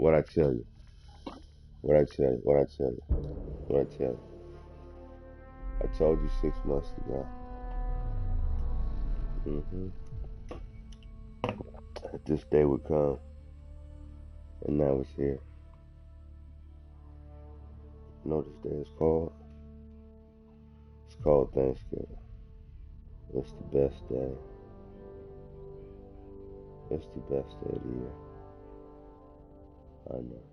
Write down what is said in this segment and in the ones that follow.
What I tell you? What I tell you? What I tell you? What I tell you? I told you 6 months ago. That this day would come, and now it's here. You know what this day is called? It's called Thanksgiving. It's the best day. It's the best day of the year. I know.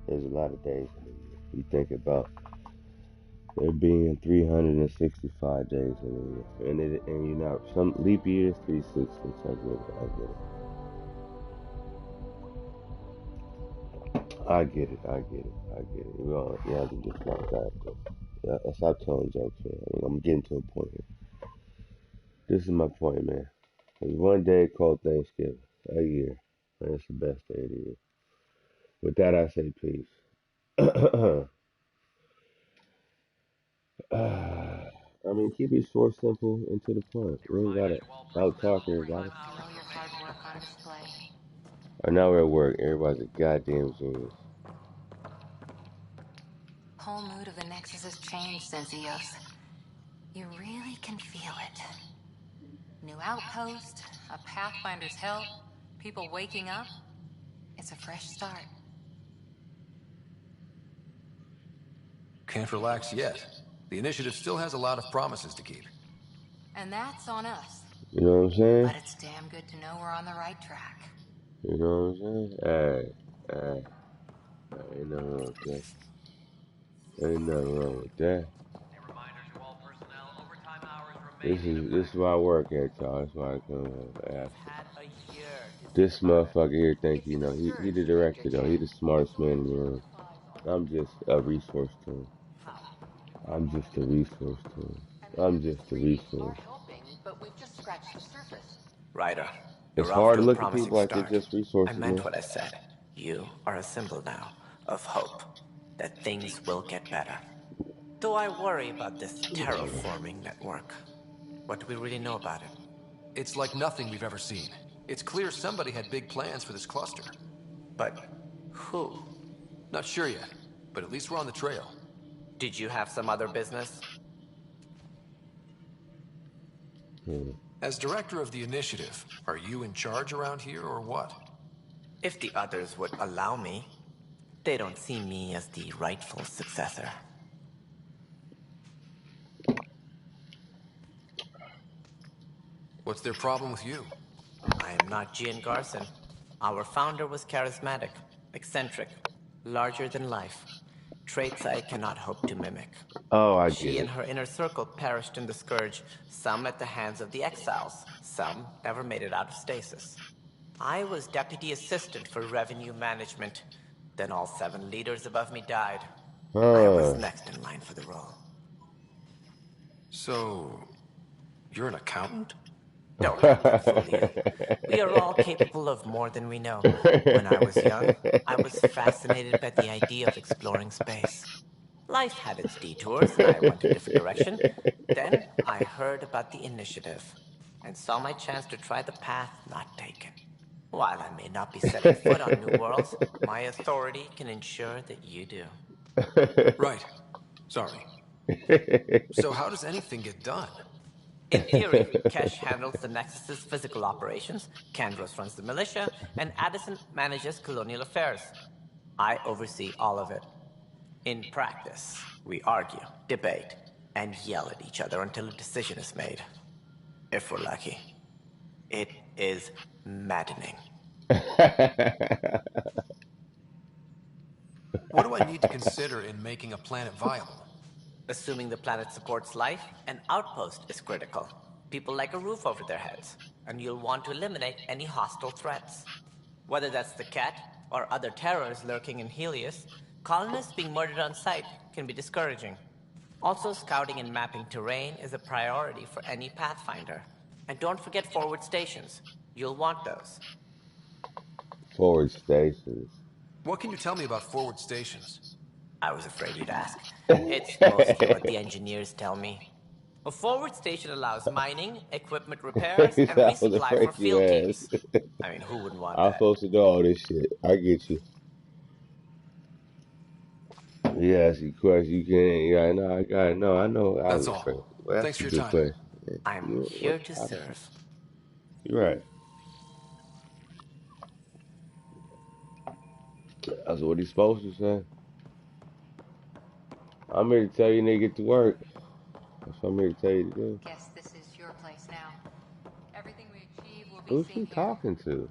There's a lot of days in the year. You think about there being 365 days in the year, and you know some leap years 360. I get it. We all have to just like that. Yeah, stop telling jokes, man. I'm getting to a point here. This is my point, man. There's one day called Thanksgiving a year, and it's the best day of the year. With that, I say peace. I mean, keep it short, simple, and to the point. We ain't got it out talking about it. Or now we're at work. Everybody's a goddamn genius. Whole mood of the Nexus has changed since EOS. You really can feel it. New outpost, a Pathfinder's help, people waking up. It's a fresh start. Can't relax yet. The initiative still has a lot of promises to keep. And that's on us. You know what I'm saying? But it's damn good to know we're on the right track. You know what I'm saying? Hey. Ain't nothing wrong with that. Ain't nothing wrong with that. This is why I work at, y'all. That's why I come ask. This motherfucker here think he the director though. He the smartest man in the room. I'm just a resource to him. I'm just a resource. But we've just scratched the surface. Ryder, It's you're hard off to to a look at promising people like they're start. just resources, I meant man. what I said. You are a symbol now of hope that things will get better. Though I worry about this terraforming network. What do we really know about it? It's like nothing we've ever seen. It's clear somebody had big plans for this cluster. But who? Not sure yet, but at least we're on the trail. Did you have some other business? As director of the initiative, are you in charge around here or what? If the others would allow me, they don't see me as the rightful successor. What's their problem with you? I am not Gian Garson. Our founder was charismatic, eccentric, larger than life. Traits I cannot hope to mimic. Oh, I get She it. and her inner circle perished in the Scourge, some at the hands of the Exiles, some never made it out of stasis. I was deputy assistant for revenue management. Then all 7 leaders above me died. I was next in line for the role. So, you're an accountant? Don't let that fool you. We are all capable of more than we know. When I was young, I was fascinated by the idea of exploring space. Life had its detours, and I went a different direction. Then I heard about the initiative, and saw my chance to try the path not taken. While I may not be setting foot on new worlds, my authority can ensure that you do. Right. Sorry. So how does anything get done? In theory, Kesh handles the Nexus's physical operations, Kandros runs the militia, and Addison manages colonial affairs. I oversee all of it. In practice, we argue, debate, and yell at each other until a decision is made. If we're lucky. It is maddening. What do I need to consider in making a planet viable? Assuming the planet supports life, an outpost is critical. People like a roof over their heads, and you'll want to eliminate any hostile threats. Whether that's the cat or other terrors lurking in Helios, colonists being murdered on sight can be discouraging. Also, scouting and mapping terrain is a priority for any Pathfinder. And don't forget forward stations. You'll want those. Forward stations. What can you tell me about forward stations? I was afraid you'd ask. It's mostly what the engineers tell me. A forward station allows mining, equipment repairs, He and said I was a resupply for freak you field ass. teams. I mean, who wouldn't want I'm that? supposed to know all this shit. I get you. You ask you questions, you can't. Yeah, I know. I got it. No, I know. I That's was all. afraid. Well, Thanks that's a for your good time. question. Yeah. I'm here to serve. You're right. That's what he's supposed to say. I'm here to tell you, nigga, get to work. That's what I'm here to tell you to do. Guess this is your place now. Everything we achieve will be Who's seen she here. talking to?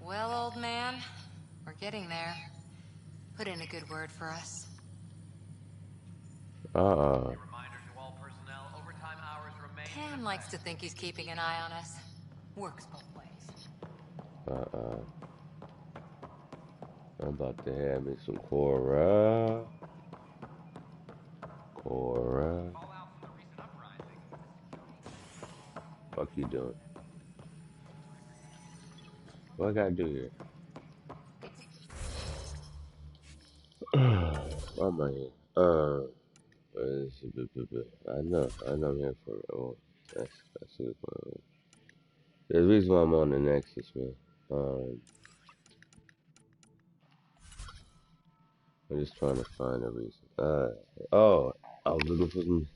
Well, old man, we're getting there. Put in a good word for us. Uh-uh. Cam likes to think he's keeping an eye on us. Works both ways. Uh-uh. I'm about to have me some Cora. Cora. Fuck you doing? What I gotta do here? Oh my hand. I know I'm here for it. Oh, that's a good one. There's a reason why I'm on the Nexus, man. I'm just trying to find a reason. Oh, I was looking for some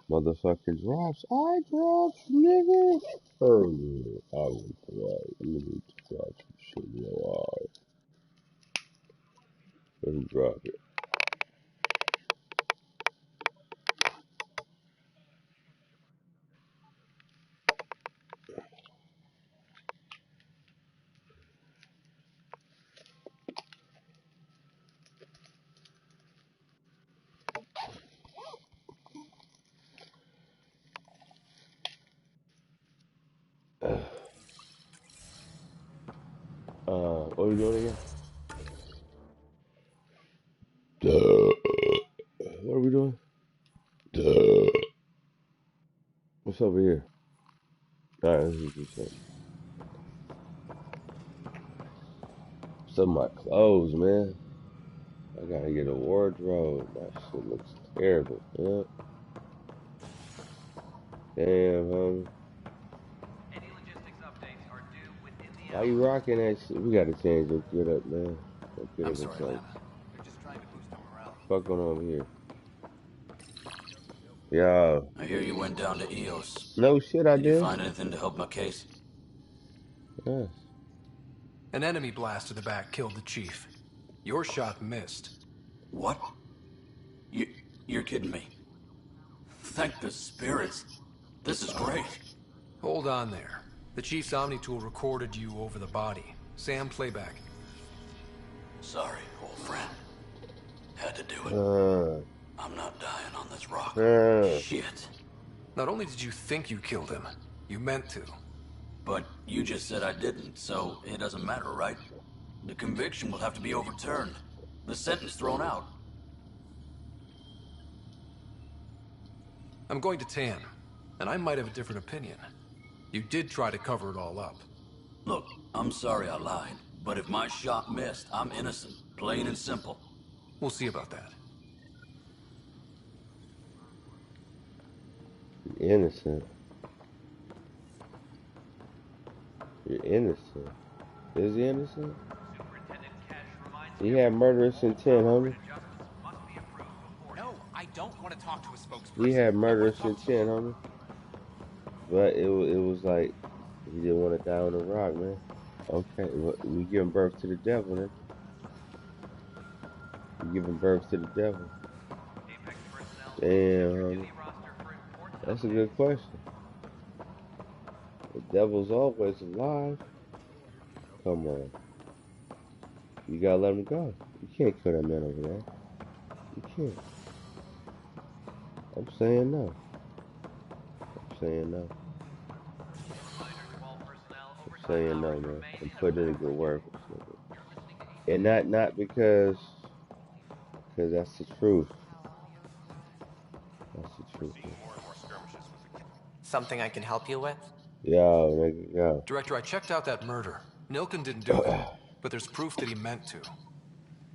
motherfucking drops. I drops, nigga. Oh, yeah. I want to drop. You need to drop some shit in your eye. Let me drop it. What are we doing again? What are we doing? What's over here? Alright, this is just some of my clothes, man. I gotta get a wardrobe. That shit looks terrible. Yeah. Damn, homie. Why you rocking that shit? We gotta change your get up, man. Get I'm up and sorry, something. Lamb. They're just trying to boost our morale. Fuck going on over here? Yo. I hear you went down to EOS. No shit, I Did you did. find anything to help my case? Yes. An enemy blast to the back killed the chief. Your shot missed. What? You're kidding me. Thank the spirits. This is great. Hold on there. The chief's Omni tool recorded you over the body. Sam, playback. Sorry, old friend. Had to do it. I'm not dying on this rock. Shit. Not only did you think you killed him, you meant to. But you just said I didn't, so it doesn't matter, right? The conviction will have to be overturned. The sentence thrown out. I'm going to Tan, and I might have a different opinion. You did try to cover it all up. Look, I'm sorry I lied, but if my shot missed, I'm innocent. Plain and simple. We'll see about that. You're innocent. You're innocent. Is he innocent? He had murderous intent, homie. No, I don't want to talk to a spokesperson. He had murderous intent, homie. But it was like he didn't want to die on the rock, man. Okay, well, we giving birth to the devil, man. We giving birth to the devil. Damn, homie. That's a good question. The devil's always alive. Come on. You gotta let him go. You can't kill that man over there. You can't. I'm saying no. I'm saying no. I'm saying no, man. I'm putting in a good word for this nigga. And not because that's the truth. That's the truth, man. Something I can help you with? Yo, nigga, yo. Director, I checked out that murder. Nilkin didn't do it, but there's proof that he meant to.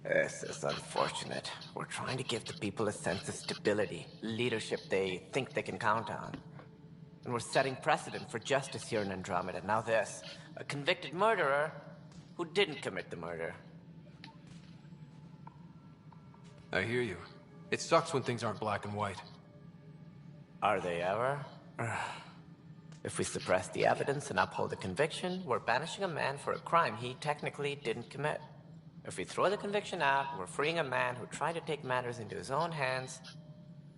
This is unfortunate. We're trying to give the people a sense of stability, leadership they think they can count on. And we're setting precedent for justice here in Andromeda. Now this, a convicted murderer who didn't commit the murder. I hear you. It sucks when things aren't black and white. Are they ever? If we suppress the evidence and uphold the conviction, we're banishing a man for a crime he technically didn't commit. If we throw the conviction out, we're freeing a man who tried to take matters into his own hands,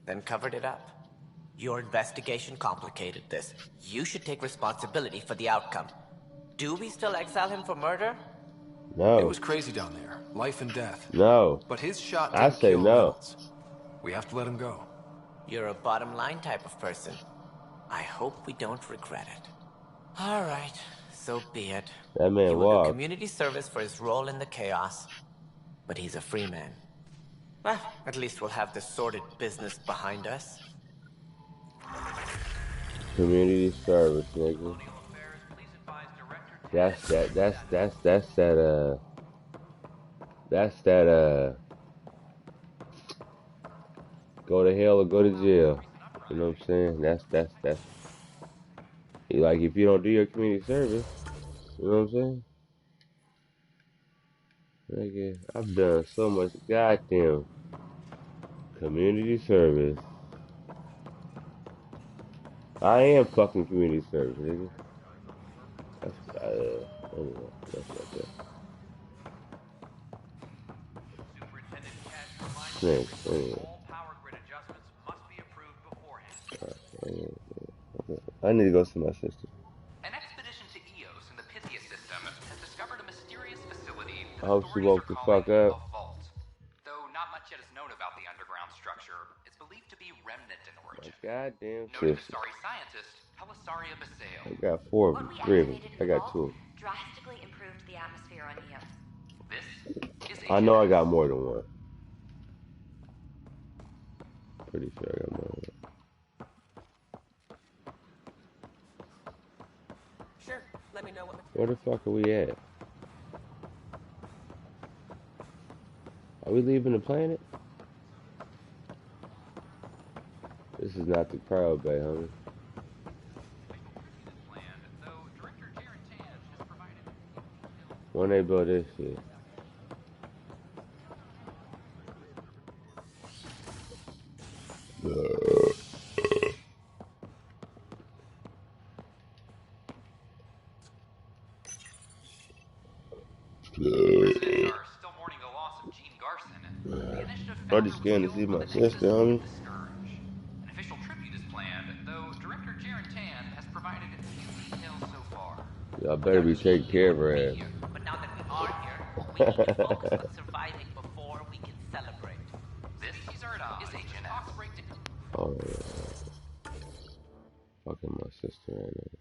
then covered it up. Your investigation complicated this. You should take responsibility for the outcome. Do we still exile him for murder? No. It was crazy down there. Life and death. No. But his shot I didn't say kill no. Reynolds. We have to let him go. You're a bottom line type of person. I hope we don't regret it. All right, so be it. That man He will do walked. community service for his role in the chaos, but he's a free man. Well, at least we'll have the sordid business behind us. Community service, nigga. That's that go to hell or go to jail. You know what I'm saying? That's like, if you don't do your community service, you know what I'm saying? Nigga, I've done so much goddamn community service. I am fucking community service, nigga. Anyway, that's not that. Snakes, anyway. I need to go see my sister. An expedition to Eos in the Pythia system has discovered a mysterious facility I hope she woke the fuck a up. vault. Though not much yet is known about the underground structure, it's believed to be remnant in origin. My goddamn Noted sister. Asari scientist Helisaria Baseo. I got 4 of them, 3 of them. I got 2. Drastically improved the atmosphere on Eos. This is I know I got more than one. Pretty sure I got more than one. Sure, let me know what... Where the fuck are we at? Are we leaving the planet? This is not the crowd bay, homie. When they build this shit. I'm just scared to see my sister, homie. An official tribute is planned, though Director Tan has provided few details so far. Y'all better be taking care of her ass. But now that we are here, we need to focus on surviving before we can celebrate. This is HNS. Oh, yeah. Fucking my sister right now.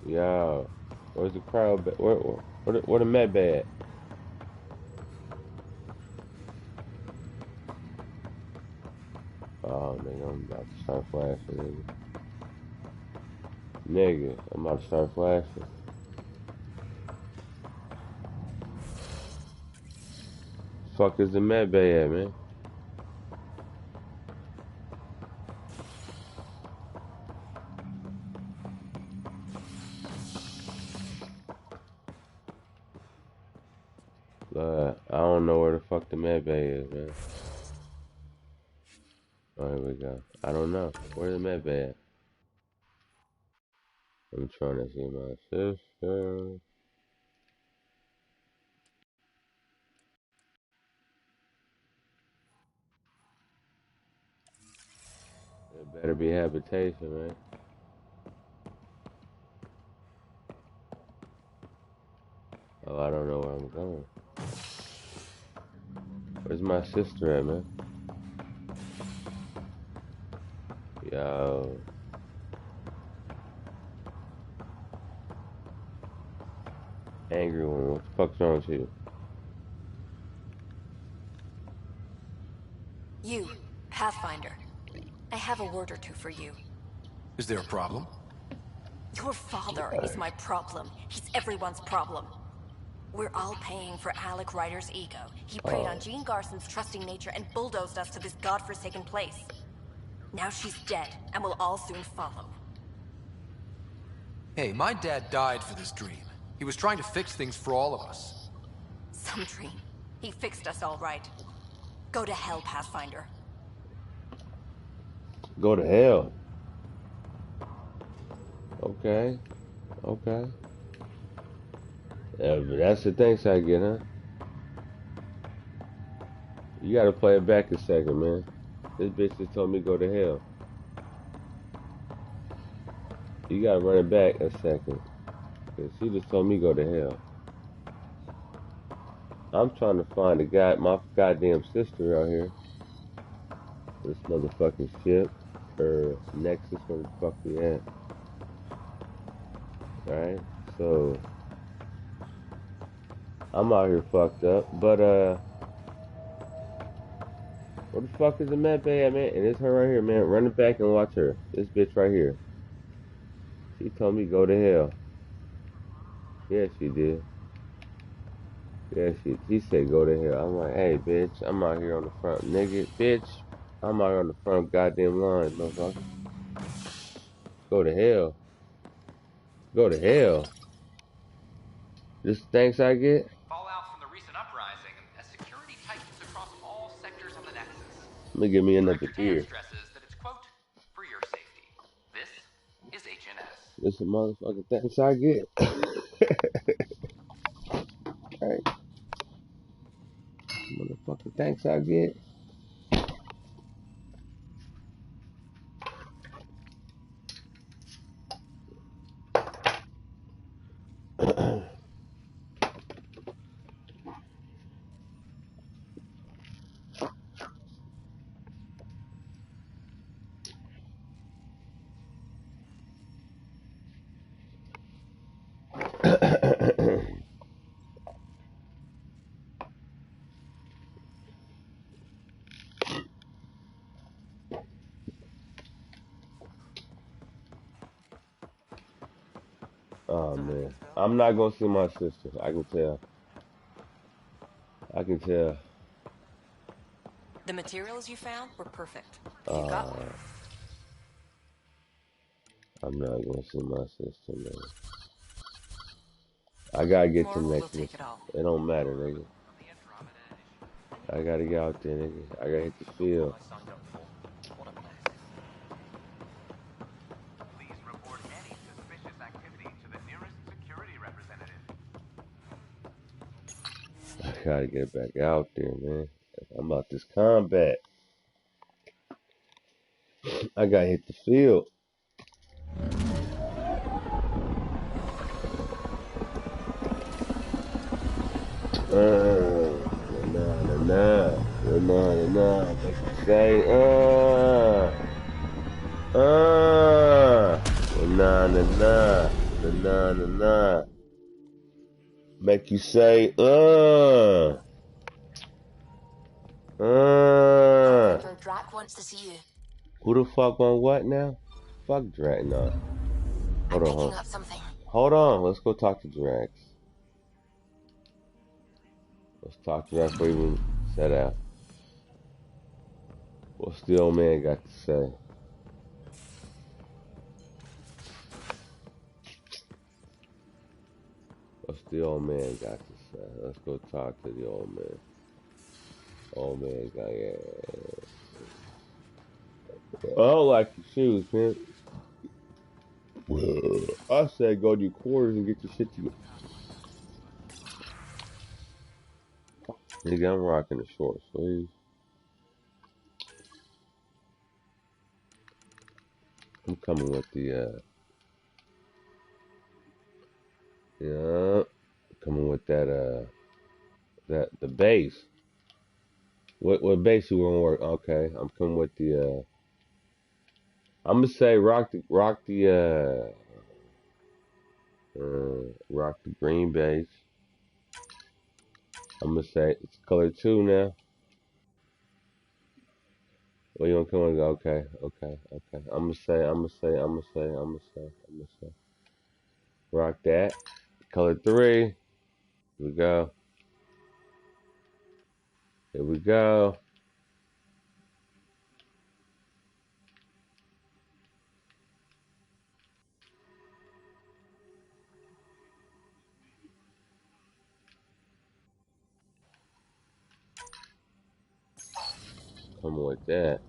Yo, where's the crowd? Where the med bay at? Oh, nigga, I'm about to start flashing, nigga. I'm about to start flashing. Fuck is the med bay at, man? I don't know where the fuck the med bay is, man. Oh, here we go. I don't know. Where's the med bay at? I'm trying to see my sister. It better be habitation, man. Oh, I don't know where I'm going. Where's my sister at, man? Yo. Angry one, what the fuck's wrong with you? You. Pathfinder, I have a word or two for you. Is there a problem? Your father is my problem. He's everyone's problem. We're all paying for Alec Ryder's ego. He preyed on Jean Garson's trusting nature and bulldozed us to this godforsaken place. Now she's dead, and we'll all soon follow. Hey, my dad died for this dream. He was trying to fix things for all of us. Some dream. He fixed us all right. Go to hell, Pathfinder. Go to hell. Okay. Okay. Yeah, but that's the thanks I get, huh? You gotta play it back a second, man. This bitch just told me go to hell. You gotta run it back a second. Cause she just told me go to hell. I'm trying to find my goddamn sister out here. This motherfucking ship. Or Nexus, where the fuck we at. Alright? So I'm out here fucked up. But where the fuck is the med bay at, man? And it's her right here, man. Run it back and watch her. This bitch right here. She told me go to hell. Yeah, she did. Yeah, she said go to hell. I'm like, hey, bitch, I'm out here on the front. Nigga, bitch, I'm out here on the front goddamn line, motherfucker. Go to hell. Go to hell. This thanks I get? Fallout from the recent uprising as security tightens across all sectors of the Nexus. Let me give me another Director beer. Tan stresses that it's, quote, for your safety. This is HNS. This is motherfucking thanks I get. Hey. Motherfucking thanks I get. Oh man, I'm not gonna see my sister. I can tell. I can tell. The materials you found were perfect. You got one. I'm not gonna see my sister, man. I gotta get to Mortal will next take mission. it all. It don't matter, nigga. I gotta get out there, nigga. I gotta hit the field. Please report any suspicious activity to the nearest security representative. I gotta get back out there, man. I'm about this combat. I gotta hit the field. Make you say, Make you say, Drac wants to see you. Who the fuck on what now? Fuck Drac, no. Hold on, hold on. Up something. Hold on, let's go talk to Drax. Let's talk to Drax before we even set out. What's the old man got to say? What's the old man got to say? Let's go talk to the old man. Old man got, yeah. I don't like your shoes, man. I said go to your quarters and get your shit together. Nigga, I'm rocking the short sleeves. I'm coming with the, yeah, coming with that, the bass. What bass you gonna work? Okay, I'm coming with the, I'm gonna say rock the green bass. I'm gonna say it's color 2 now. Well, you want to come and go? Okay. I'm gonna say. Rock that. Color 3. Here we go. Here we go. Come with that.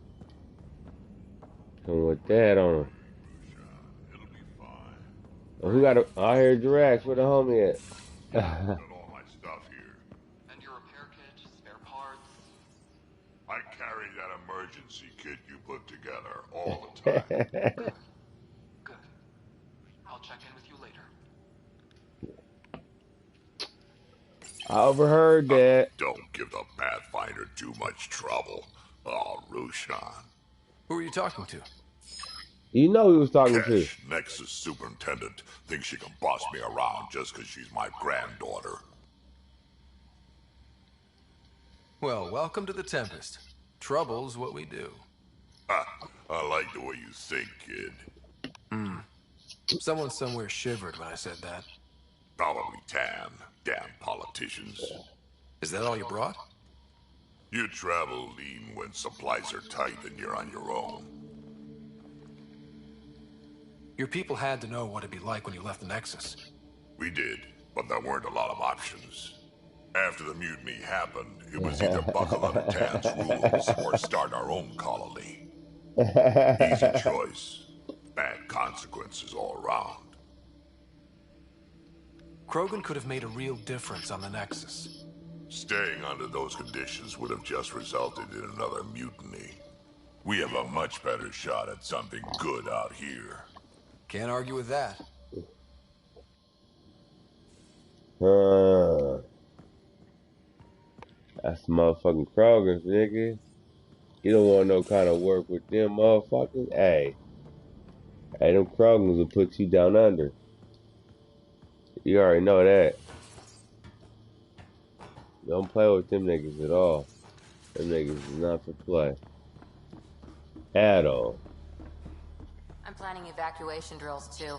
Come with that on him. It'll be fine. Oh, who got a? I hear Drax. Where the homie at? Got all my stuff here. And your repair kit, spare parts. I carry that emergency kit you put together all the time. Good. I'll check in with you later. I overheard that. Don't give the Pathfinder too much trouble. Oh, Roshan. Who are you talking to? You know who he was talking to. Kesh, Nexus Superintendent, thinks she can boss me around just because she's my granddaughter. Well, welcome to the Tempest. Trouble's what we do. I like the way you think, kid. Someone somewhere shivered when I said that. Probably Tan. Damn politicians. Is that all you brought? You travel lean when supplies are tight and you're on your own. Your people had to know what it'd be like when you left the Nexus. We did, but there weren't a lot of options. After the mutiny happened, it was either buckle under Tan's rules or start our own colony. Easy choice. Bad consequences all around. Krogan could have made a real difference on the Nexus. Staying under those conditions would have just resulted in another mutiny. We have a much better shot at something good out here. Can't argue with that. That's motherfucking Kroger's, nigga. You don't want no kind of work with them motherfuckers. Hey, them Krogans will put you down under. You already know that. Don't play with them niggas at all. Them niggas is not for play. At all. I'm planning evacuation drills too.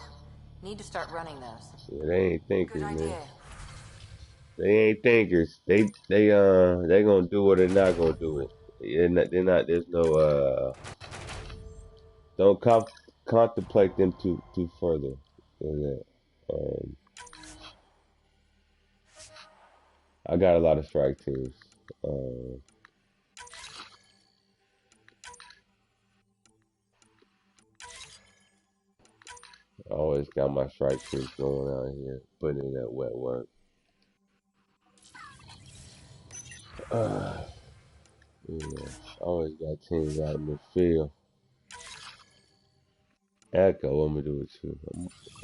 Need to start running those. Yeah, they ain't thinkers, Good idea. man. They ain't thinkers. They gonna do it or not gonna do it. They're not. There's no Don't contemplate them too further than that. I got a lot of strike teams. I always got my strike teams going out here, putting in that wet work. Always got teams out in the field. Echo, what am I do with you?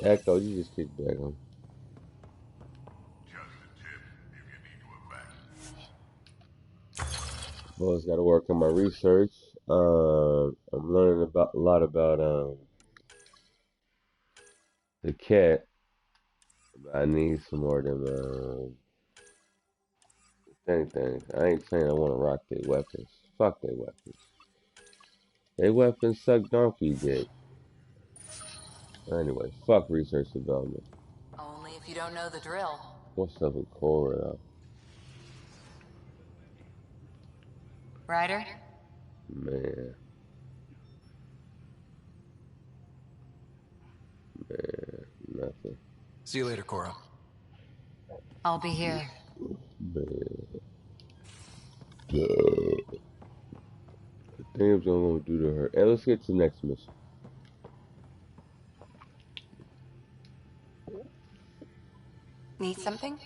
Echo, you just kick back on. Just a tip if you need to evacuate. Always got to work on my research. I'm learning a lot about the cat. I need some more of them things. I ain't saying I want to rock their weapons. Fuck their weapons. Their weapons suck donkey dick. Anyway, fuck research development. Only if you don't know the drill. What's up with Cora though? Ryder? Man, nothing. See you later, Cora. I'll be here. Man. Things I'm gonna do to her. Hey, let's get to the next mission. Need something?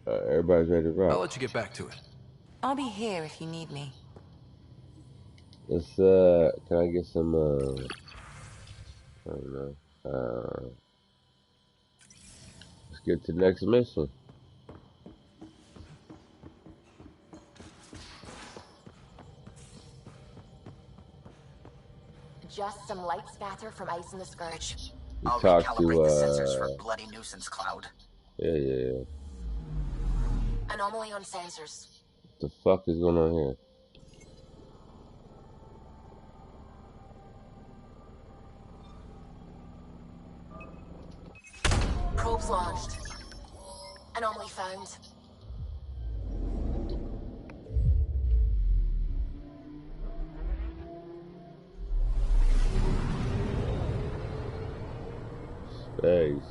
Everybody's ready to rock. I'll let you get back to it. I'll be here if you need me. Let's can I get some I don't know. Let's get to the next mission. Just some light spatter from ice in the Scourge. I'll recalibrate the sensors for bloody nuisance cloud. Yeah. Anomaly on sensors. What the fuck is going on here? Probes launched. Anomaly found. Space.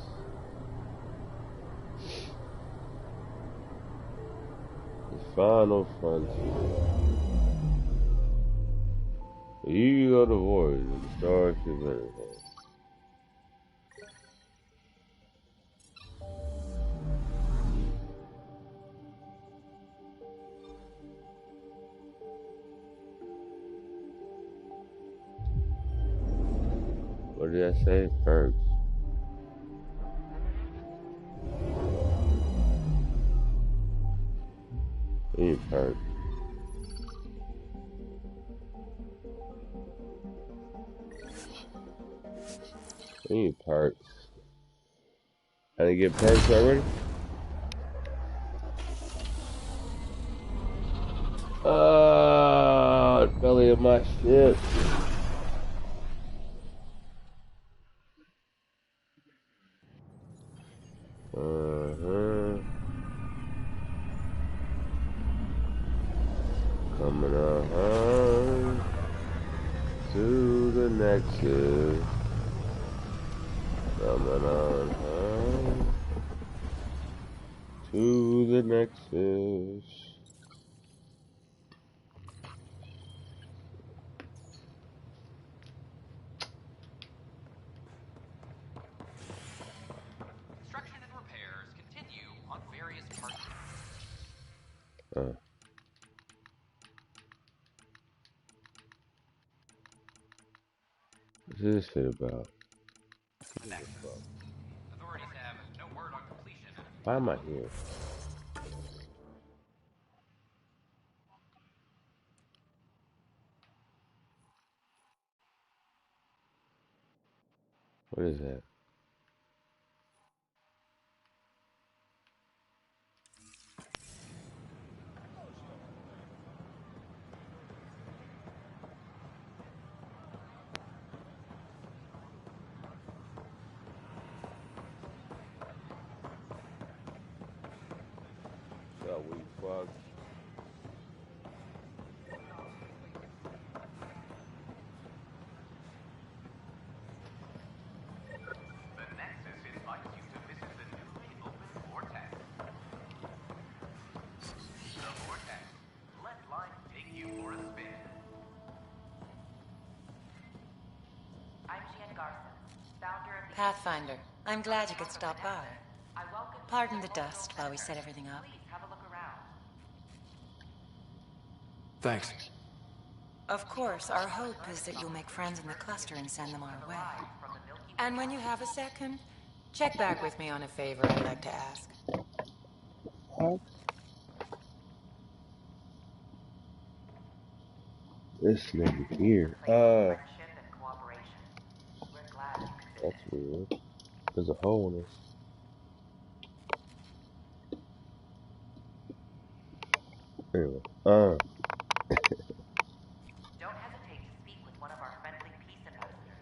The final frontier. You are the void of the Starship Enterprise. What did I say? Perks. I need perks. I need perks. I didn't get perks already? Belly of my ship. Coming to the Nexus. Coming to the Nexus. Construction and repairs continue on various parts. What's this shit about? Authorities have no word on completion. Why am I here? What is that? Shall we fuck? The Nexus invites you to visit the newly opened Vortex. The Vortex. Let life take you for a spin. I'm Jen Garson, founder of the Pathfinder. I'm glad you could stop by. Pardon the dust while we set everything up. Please have a look around. Thanks. Of course, our hope is that you'll make friends in the cluster and send them our way. And when you have a second, check back with me on a favor I'd like to ask. This nigga here. That's weird. There's a hole in this. Anyway, Don't hesitate to speak with one of our friendly peace ambassadors.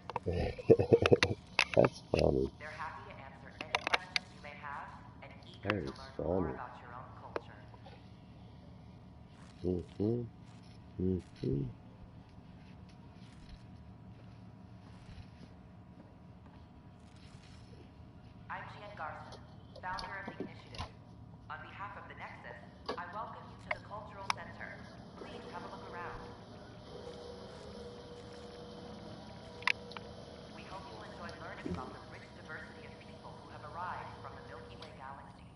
That's funny. They're happy to answer any questions you may have and eager That to is learn more funny. about your own culture. I'm Jen Garson, founder of the initiative. On behalf of the Nexus, I welcome you to the Cultural Center. Please have a look around. We hope you'll enjoy learning about the rich diversity of people who have arrived from the Milky Way galaxy.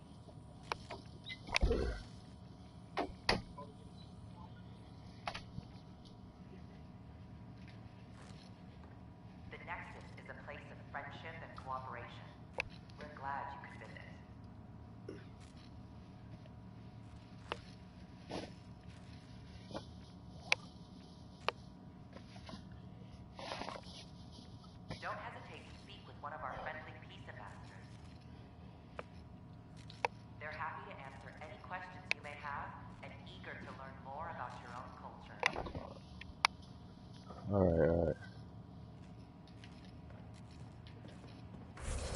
The Nexus is a place of friendship and cooperation. We're glad you could visit. Don't hesitate to speak with one of our friendly peace ambassadors.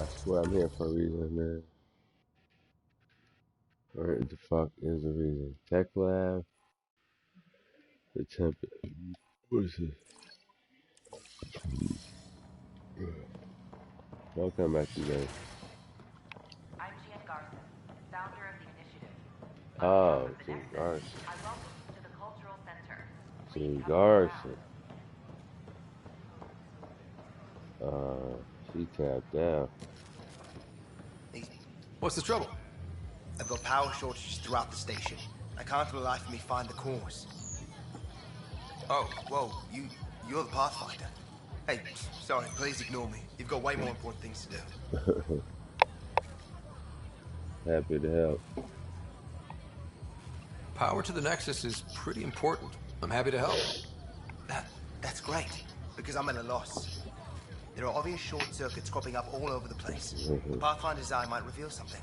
I swear I'm here for a reason, man. Where the fuck is the reason? Tech lab, the temp. What is this? Don't come back today. I'm Jan Garson, founder of the initiative. On behalf Oh, of the Jim Nexus, Garson. I welcome you to the Cultural Center. Please Jim come on Garson. around. She tapped out. What's the trouble? I've got power shortages throughout the station. I can't for the life of me find the cause. Oh, whoa, you're the Pathfinder. Hey, sorry, please ignore me. You've got way more important things to do. Happy to help. Power to the Nexus is pretty important. I'm happy to help. That's great, because I'm at a loss. There are obvious short circuits cropping up all over the place. The Pathfinder's eye might reveal something.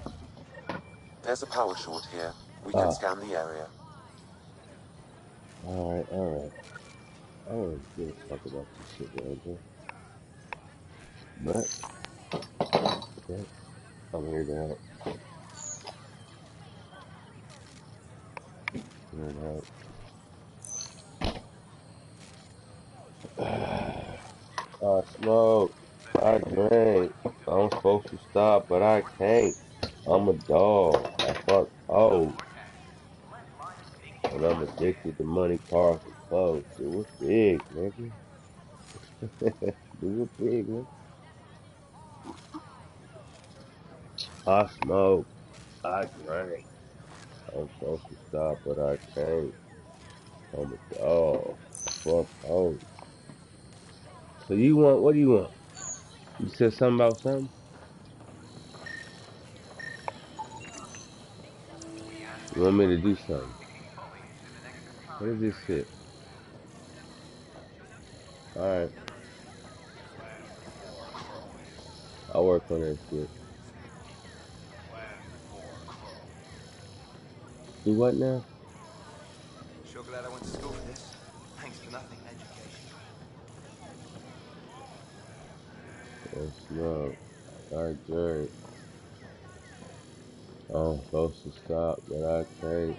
There's a power short here. We can scan the area. Alright. I don't give a fuck about this shit right now. But, yeah, I'm here to help. Here to help. I smoke. I drink. I'm supposed to stop, but I can't. I'm a dog. I fuck hoes. And I'm addicted to money, cars, and clothes. Do it big, nigga. Do it big, nigga. I smoke. I drink. I'm supposed to stop, but I can't. I'm a dog. Fuck hoes. So what do you want? You said something about something? You want me to do something? What is this shit? Alright. I'll work on that shit. Do what now? Sure glad I went to school for this. Thanks for nothing, education. I smoke. I drink. I'm supposed to stop, but I can't.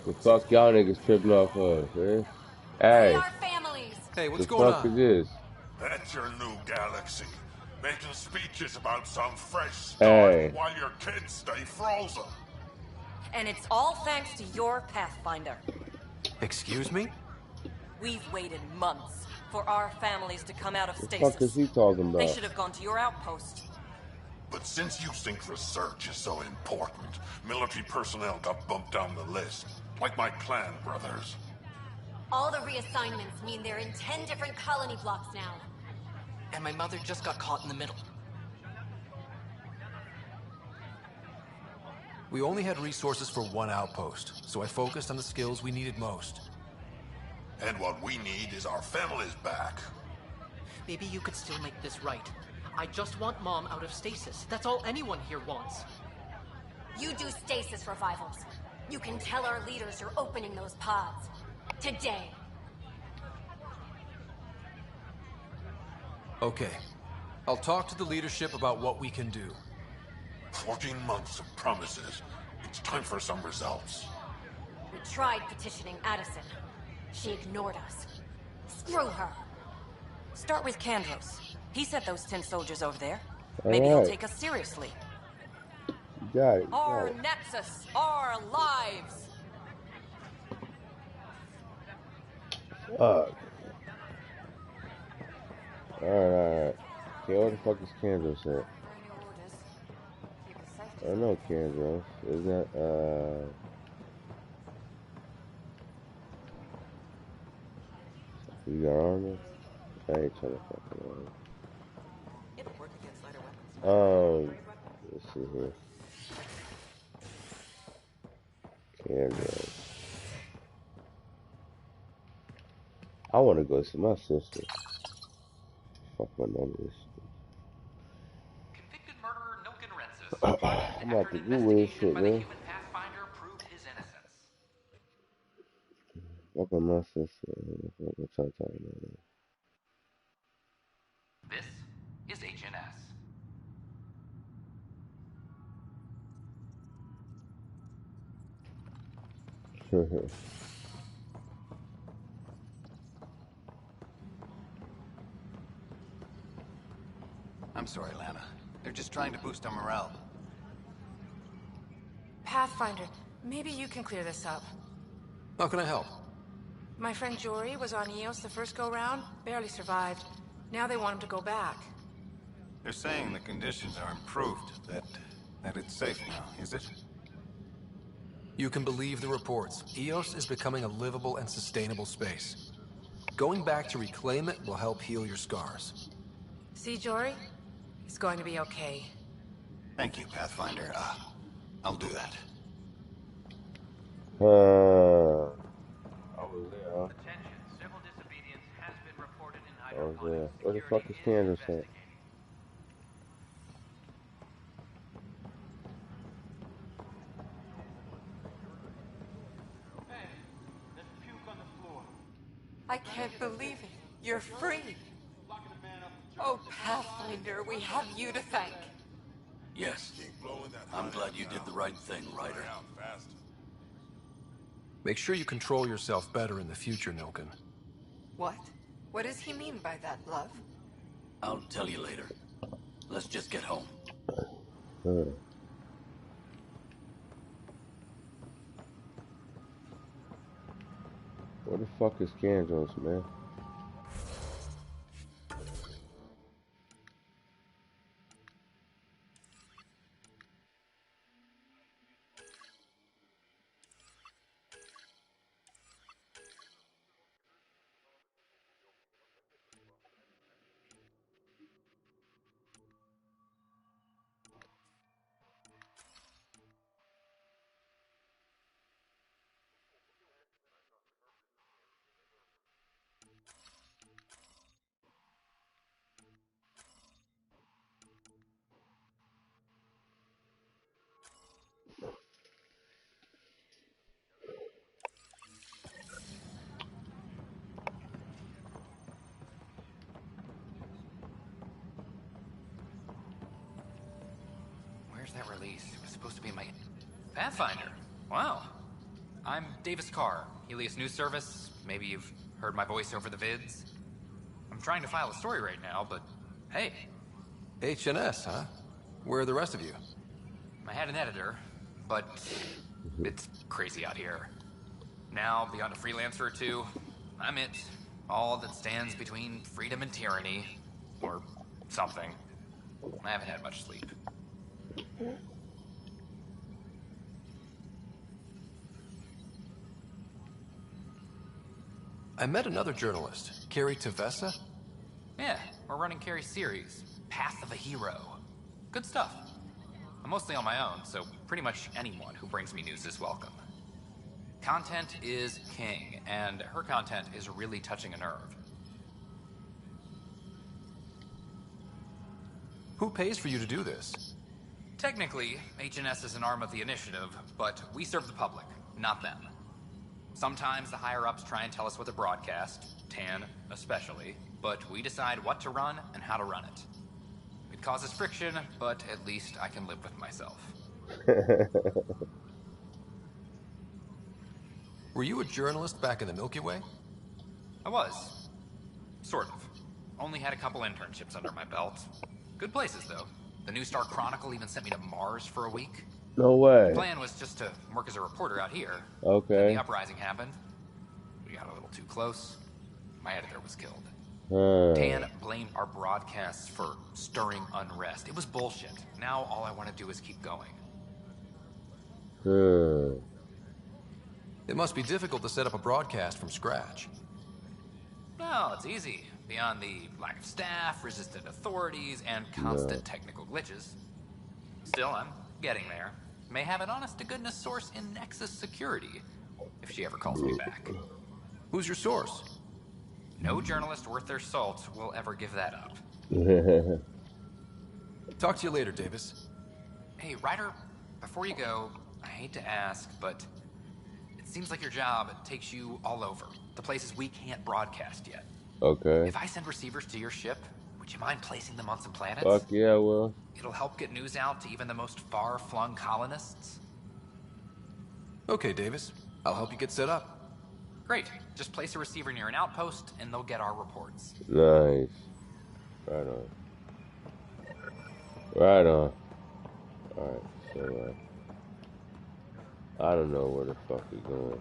The fuck y'all niggas tripping off of, man? Free Hey, our families! Hey, what's the going fuck on? is this? That's your new galaxy. Making speeches about some fresh start Hey. while your kids stay frozen. And it's all thanks to your Pathfinder. Excuse me? We've waited months for our families to come out of The fuck is stasis. he talking They about? should have gone to your outpost. But since you think research is so important, military personnel got bumped down the list. Like my clan brothers. All the reassignments mean they're in 10 different colony blocks now. And my mother just got caught in the middle. We only had resources for one outpost, so I focused on the skills we needed most. And what we need is our families back. Maybe you could still make this right. I just want Mom out of stasis. That's all anyone here wants. You do stasis revivals. You can tell our leaders you're opening those pods. Today. Okay. I'll talk to the leadership about what we can do. 14 months of promises. It's time for some results. We tried petitioning Addison. She ignored us. Screw her. Start with Kandros. He sent those 10 soldiers over there. All Maybe he'll right. take us seriously. You got it. Our Nexus, our lives. Fuck. Alright. Okay, what the fuck is Kansas at? I know Kansas. Is that, you got armor? I ain't trying to fucking armor. It'll work against lighter weapons. Let's see here. Kansas. I want to go see my sister. Fuck my none of this shit. Convicted murderer Nilken Rensis pardoned I'm about after to an Google this investigation shit, by the man. human Pathfinder proved his innocence. Fuck on my sister. What y'all talking about? This is HNS. I'm sorry, Lana. They're just trying to boost our morale. Pathfinder, maybe you can clear this up. How can I help? My friend Jory was on Eos the first go-round, barely survived. Now they want him to go back. They're saying the conditions are improved, that it's safe now, is it? You can believe the reports. Eos is becoming a livable and sustainable space. Going back to reclaim it will help heal your scars. See, Jory? He's going to be okay. Thank you, Pathfinder. I'll do that. I was there, huh? Attention, civil disobedience has been reported in I was hydroponics. there. Where the fuck is Candace at? I can't believe it. You're free. Oh, Pathfinder, we have you to thank. Yes. I'm glad you did the right thing, Ryder. Make sure you control yourself better in the future, Nilken. What? What does he mean by that, love? I'll tell you later. Let's just get home. Where the fuck is Candace, man? Where's that release? It was supposed to be my... Pathfinder. Wow. I'm Davis Carr, Helios News Service. Maybe you've heard my voice over the vids. I'm trying to file a story right now, but hey. HNS, huh? Where are the rest of you? I had an editor, but it's crazy out here. Now, beyond a freelancer or two, I'm it. All that stands between freedom and tyranny. Or something. I haven't had much sleep. I met another journalist, Carrie Tavessa. Yeah, we're running Carrie's series, Path of a Hero. Good stuff. I'm mostly on my own, so pretty much anyone who brings me news is welcome. Content is king, and her content is really touching a nerve. Who pays for you to do this? Technically, HNS is an arm of the initiative, but we serve the public, not them. Sometimes the higher-ups try and tell us what to broadcast, Tan especially, but we decide what to run and how to run it. It causes friction, but at least I can live with myself. Were you a journalist back in the Milky Way? I was. Sort of. Only had a couple internships under my belt. Good places, though. The New Star Chronicle even sent me to Mars for a week. No way. The plan was just to work as a reporter out here. Okay. Then the uprising happened. We got a little too close. My editor was killed. Tan blamed our broadcasts for stirring unrest. It was bullshit. Now all I want to do is keep going. It must be difficult to set up a broadcast from scratch. Well, it's easy. Beyond the lack of staff, resistant authorities, and constant technical glitches. Still, I'm getting there. May have an honest-to-goodness source in Nexus Security, if she ever calls me back. Who's your source? No journalist worth their salt will ever give that up. Talk to you later, Davis. Hey, Ryder, before you go, I hate to ask, but it seems like your job takes you all over. The places we can't broadcast yet. Okay. If I send receivers to your ship, would Would you mind placing them on some planets? Fuck yeah, well. It'll help get news out to even the most far-flung colonists. Okay, Davis. I'll help you get set up. Great. Just place a receiver near an outpost, and they'll get our reports. Nice. Right on. Right on. Alright, so, I don't know where the fuck we're going.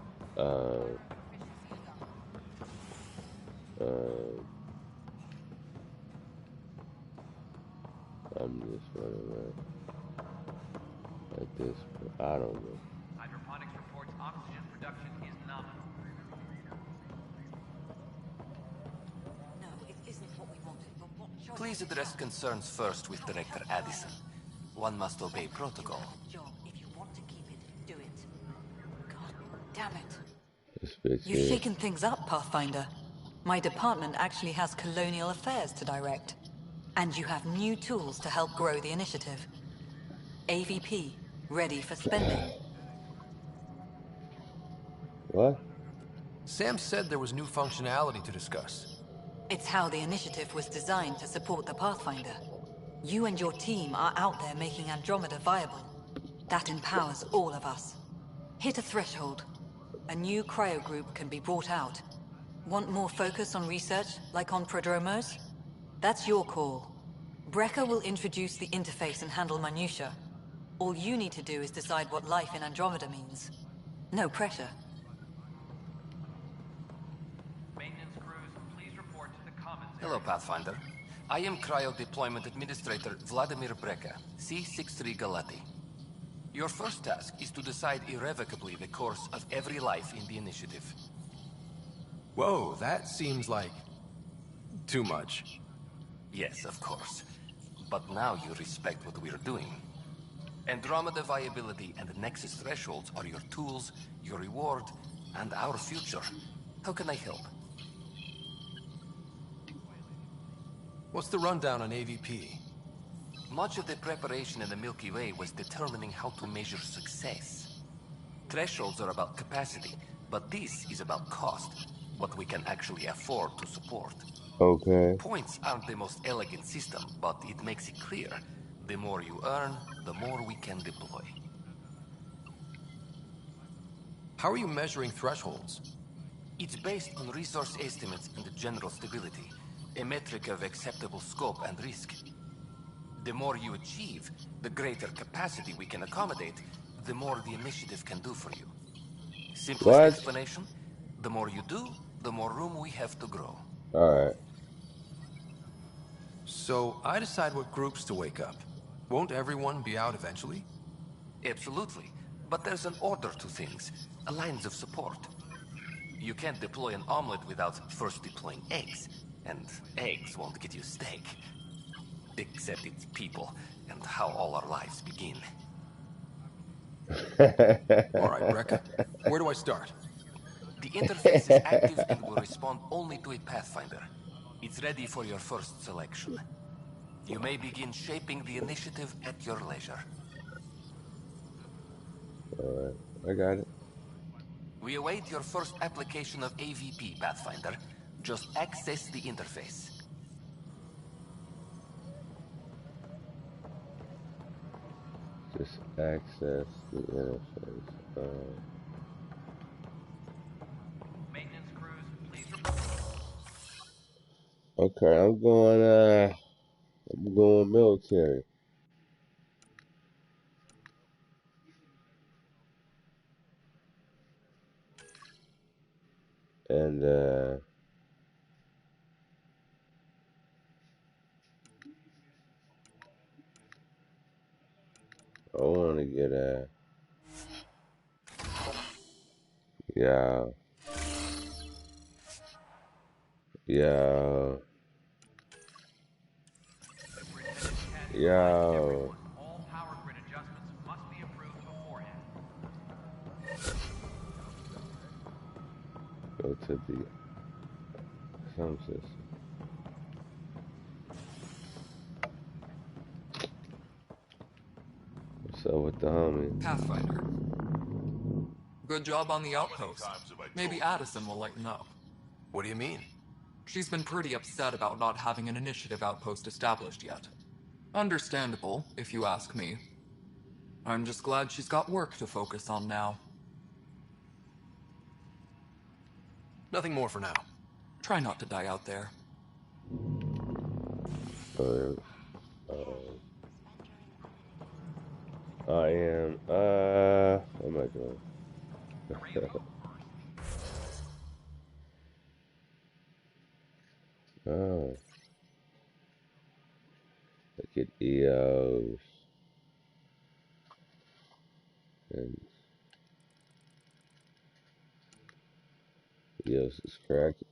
I'm just running around like this, but I don't know. Hydroponics reports oxygen production is nominal. No, it isn't what we wanted, but what job? Please address concerns first with Director Addison. One must obey protocol. Job. If you want to keep it, do it. God damn it. This bitch You've here. shaken things up, Pathfinder. My department actually has colonial affairs to direct. And you have new tools to help grow the initiative. AVP, ready for spending. What? Sam said there was new functionality to discuss. It's how the initiative was designed to support the Pathfinder. You and your team are out there making Andromeda viable. That empowers all of us. Hit a threshold. A new cryo group can be brought out. Want more focus on research, like on prodromos? That's your call. Brecker will introduce the interface and handle minutiae. All you need to do is decide what life in Andromeda means. No pressure. Maintenance crews, please report to the commons area. Hello, Pathfinder. I am Cryo Deployment Administrator Vladimir Brecker, C-63 Galati. Your first task is to decide irrevocably the course of every life in the initiative. Whoa, that seems like... too much. Yes, of course. But now you respect what we're doing. Andromeda viability and Nexus thresholds are your tools, your reward, and our future. How can I help? What's the rundown on AVP? Much of the preparation in the Milky Way was determining how to measure success. Thresholds are about capacity, but this is about cost, what we can actually afford to support. Okay. Points aren't the most elegant system, but it makes it clear. The more you earn, the more we can deploy. How are you measuring thresholds? It's based on resource estimates and general stability, a metric of acceptable scope and risk. The more you achieve, the greater capacity we can accommodate, the more the initiative can do for you. Simplest explanation, the more you do, the more room we have to grow. Alright. So, I decide what groups to wake up. Won't everyone be out eventually? Absolutely. But there's an order to things, a lines of support. You can't deploy an omelet without first deploying eggs. And eggs won't get you steak. Except it's people, and how all our lives begin. Alright, Brecker. Where do I start? The interface is active and will respond only to a Pathfinder. It's ready for your first selection. You may begin shaping the initiative at your leisure. Alright, I got it. We await your first application of AVP, Pathfinder. Just access the interface. Just access the interface. Maintenance crews, please report. Okay, I'm going military. And I want to get yeah. All power grid adjustments must be approved beforehand. Go to the sound system. What's up with the homie? Pathfinder. Good job on the outpost. Maybe Addison will lighten up. What do you mean? She's been pretty upset about not having an initiative outpost established yet. Understandable, if you ask me. I'm just glad she's got work to focus on now. Nothing more for now. Try not to die out there. I am, what am I doing? Oh. Look at EOS. And EOS is cracking.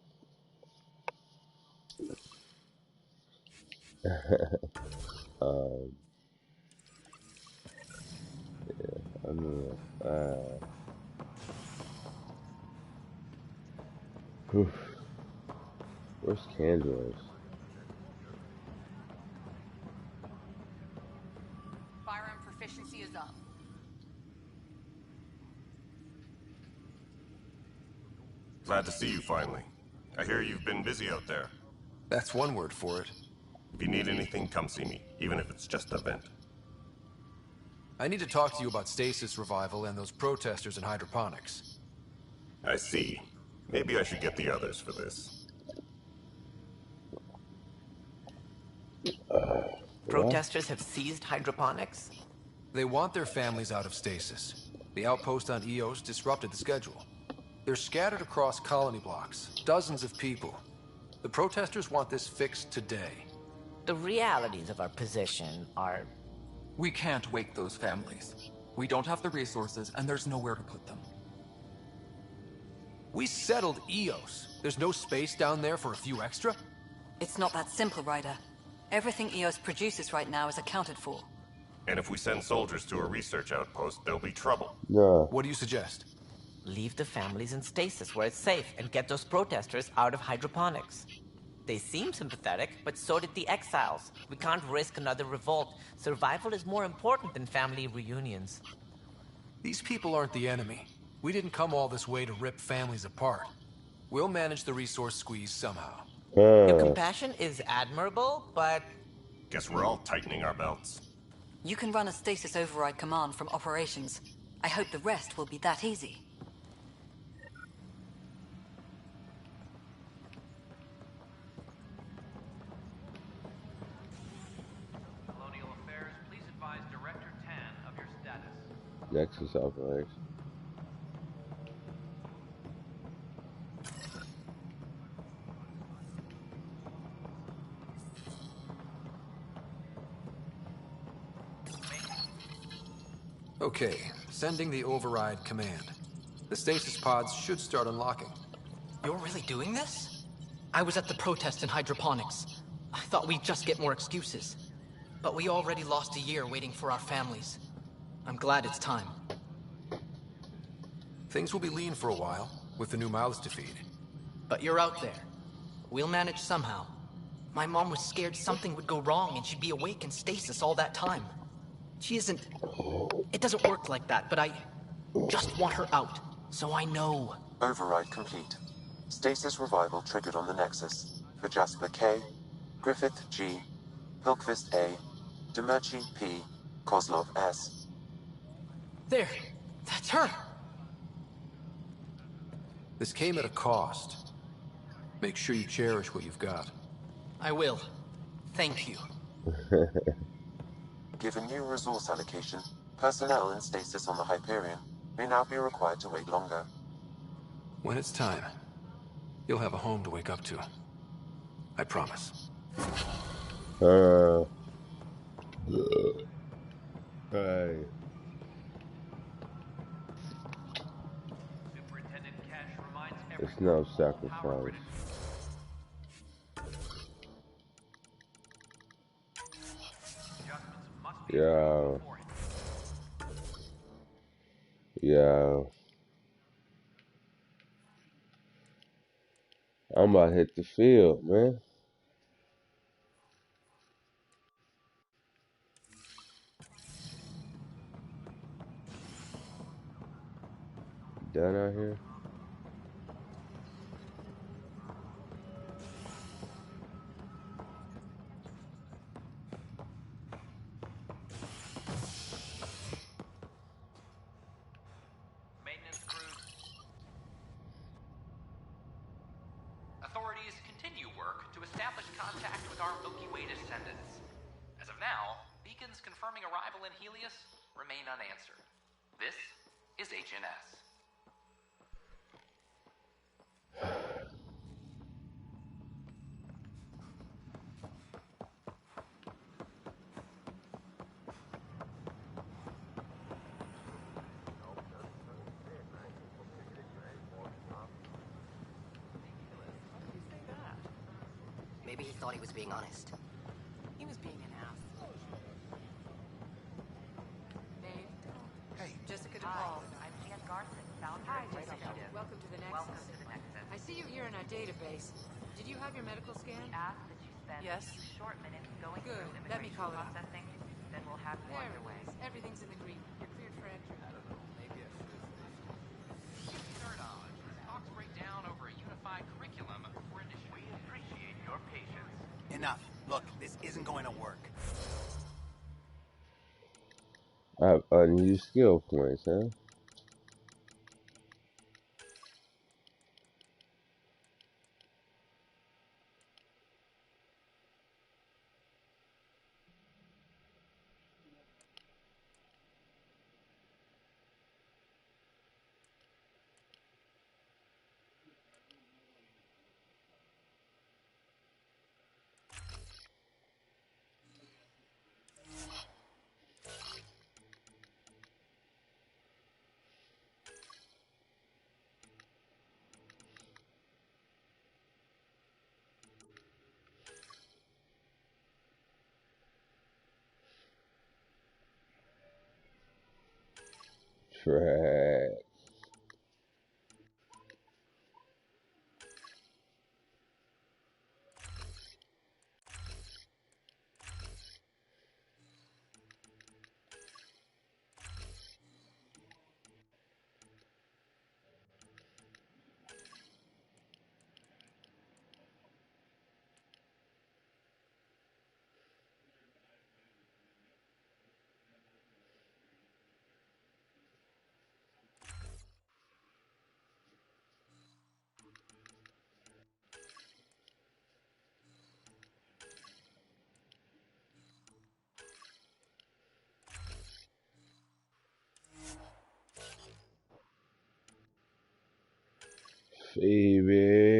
Yeah, I mean, where's Candra's? Firearm proficiency is up. Glad to see you finally. I hear you've been busy out there. That's one word for it. If you need anything, come see me, even if it's just a vent. I need to talk to you about stasis revival and those protesters in hydroponics. I see. Maybe I should get the others for this. Protesters have seized hydroponics? They want their families out of stasis. The outpost on EOS disrupted the schedule. They're scattered across colony blocks, dozens of people. The protesters want this fixed today. The realities of our position are... We can't wake those families. We don't have the resources, and there's nowhere to put them. We settled EOS. There's no space down there for a few extra? It's not that simple, Ryder. Everything EOS produces right now is accounted for. And if we send soldiers to a research outpost, there'll be trouble. No. What do you suggest? Leave the families in stasis where it's safe and get those protesters out of hydroponics. They seem sympathetic, but so did the exiles. We can't risk another revolt. Survival is more important than family reunions. These people aren't the enemy. We didn't come all this way to rip families apart. We'll manage the resource squeeze somehow. Your compassion is admirable, but... Guess we're all tightening our belts. You can run a stasis override command from operations. I hope the rest will be that easy. Colonial Affairs, please advise Director Tan of your status. Nexus operation. Okay, sending the override command. The stasis pods should start unlocking. You're really doing this? I was at the protest in hydroponics. I thought we'd just get more excuses. But we already lost a year waiting for our families. I'm glad it's time. Things will be lean for a while, with the new mouths to feed. But you're out there. We'll manage somehow. My mom was scared something would go wrong and she'd be awake in stasis all that time. She isn't... It doesn't work like that, but I just want her out, so I know. Override complete. Stasis revival triggered on the Nexus. For Jasper K, Griffith G, Hilkvist A, Demerchi P, Kozlov S. There! That's her! This came at a cost. Make sure you cherish what you've got. I will. Thank you. Given new resource allocation, personnel in stasis on the Hyperion may now be required to wait longer. When it's time, you'll have a home to wake up to. I promise. Hey. Superintendent Cash reminds It's no sacrifice. Yeah. Yeah. I'm about to hit the field, man. Done out here? confirming arrival in Helios remain unanswered. This is HNS. Maybe he thought he was being honest. He was being an ass. Dave. Hey. Jessica DePaul. I'm Jan Garson, founder Hi, and Jessica. executive. Welcome to the Nexus. Welcome to the Nexus. I see you here in our database. Did you have your medical scan? We ask that you spend Yes. a few short minutes going Good. through Let me immigration call it up. processing, then we'll have you There underway. it is. Everything's in the green. You're cleared for entry. I don't know. Maybe I should. Third knowledge. Talks break down over a unified curriculum for initiative. We appreciate your patience. Enough. Look, this isn't going to work. I have unused skill points, huh? Trash. Phoebe.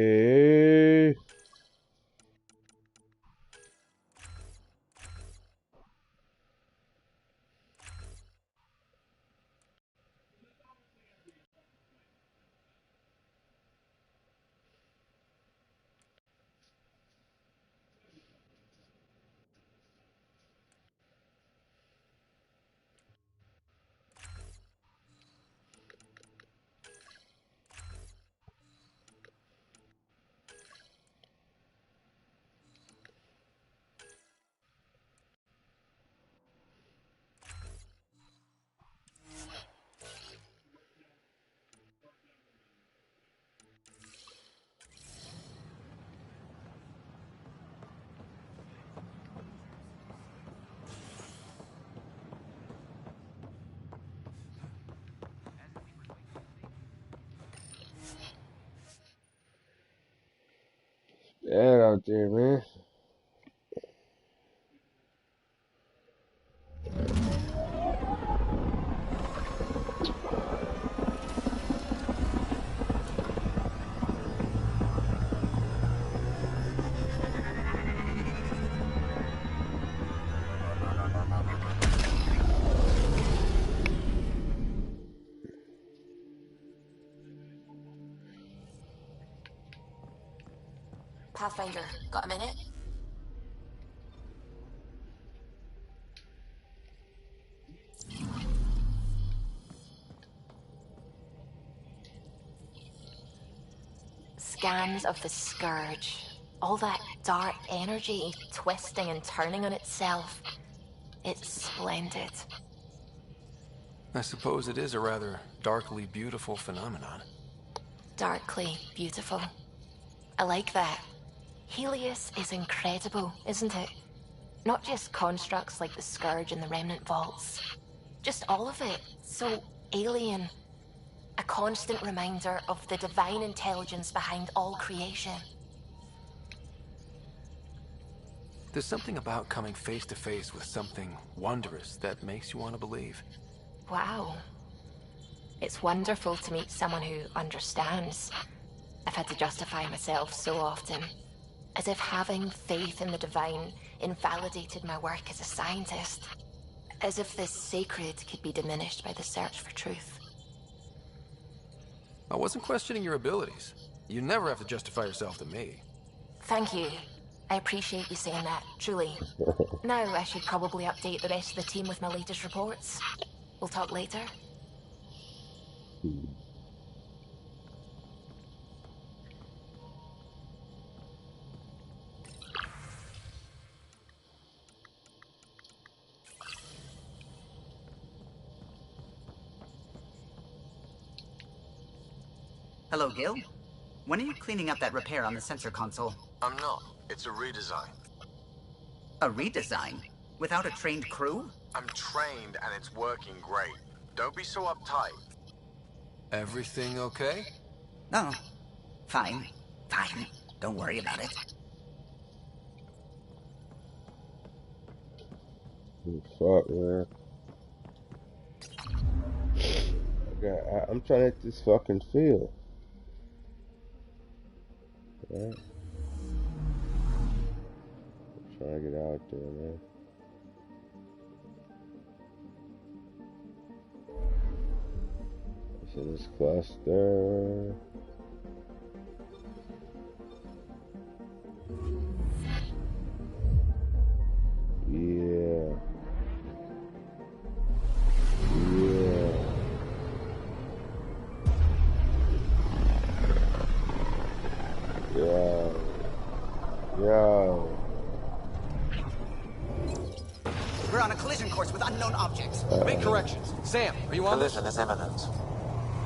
Bad out there, man. Pathfinder, got a minute? Scans of the Scourge. All that dark energy twisting and turning on itself. It's splendid. I suppose it is a rather darkly beautiful phenomenon. Darkly beautiful. I like that. Helios is incredible, isn't it? Not just constructs like the Scourge and the Remnant Vaults. Just all of it. So alien. A constant reminder of the divine intelligence behind all creation. There's something about coming face to face with something wondrous that makes you want to believe. Wow. It's wonderful to meet someone who understands. I've had to justify myself so often, as if having faith in the divine invalidated my work as a scientist. As if this sacred could be diminished by the search for truth. I wasn't questioning your abilities. You never have to justify yourself to me. Thank you. I appreciate you saying that, truly. Now I should probably update the rest of the team with my latest reports. We'll talk later. Hello, Gil. When are you cleaning up that repair on the sensor console? I'm not. It's a redesign. A redesign? Without a trained crew? I'm trained and it's working great. Don't be so uptight. Everything okay? No. Fine. Fine. Don't worry about it. Fuck, man. I'm trying to hit this fucking field. Right? I'm trying to get out there, man. So this cluster. Yeah. Yeah. Yo. Yo. We're on a collision course with unknown objects. Make corrections. Sam, are you on this? Collision is imminent.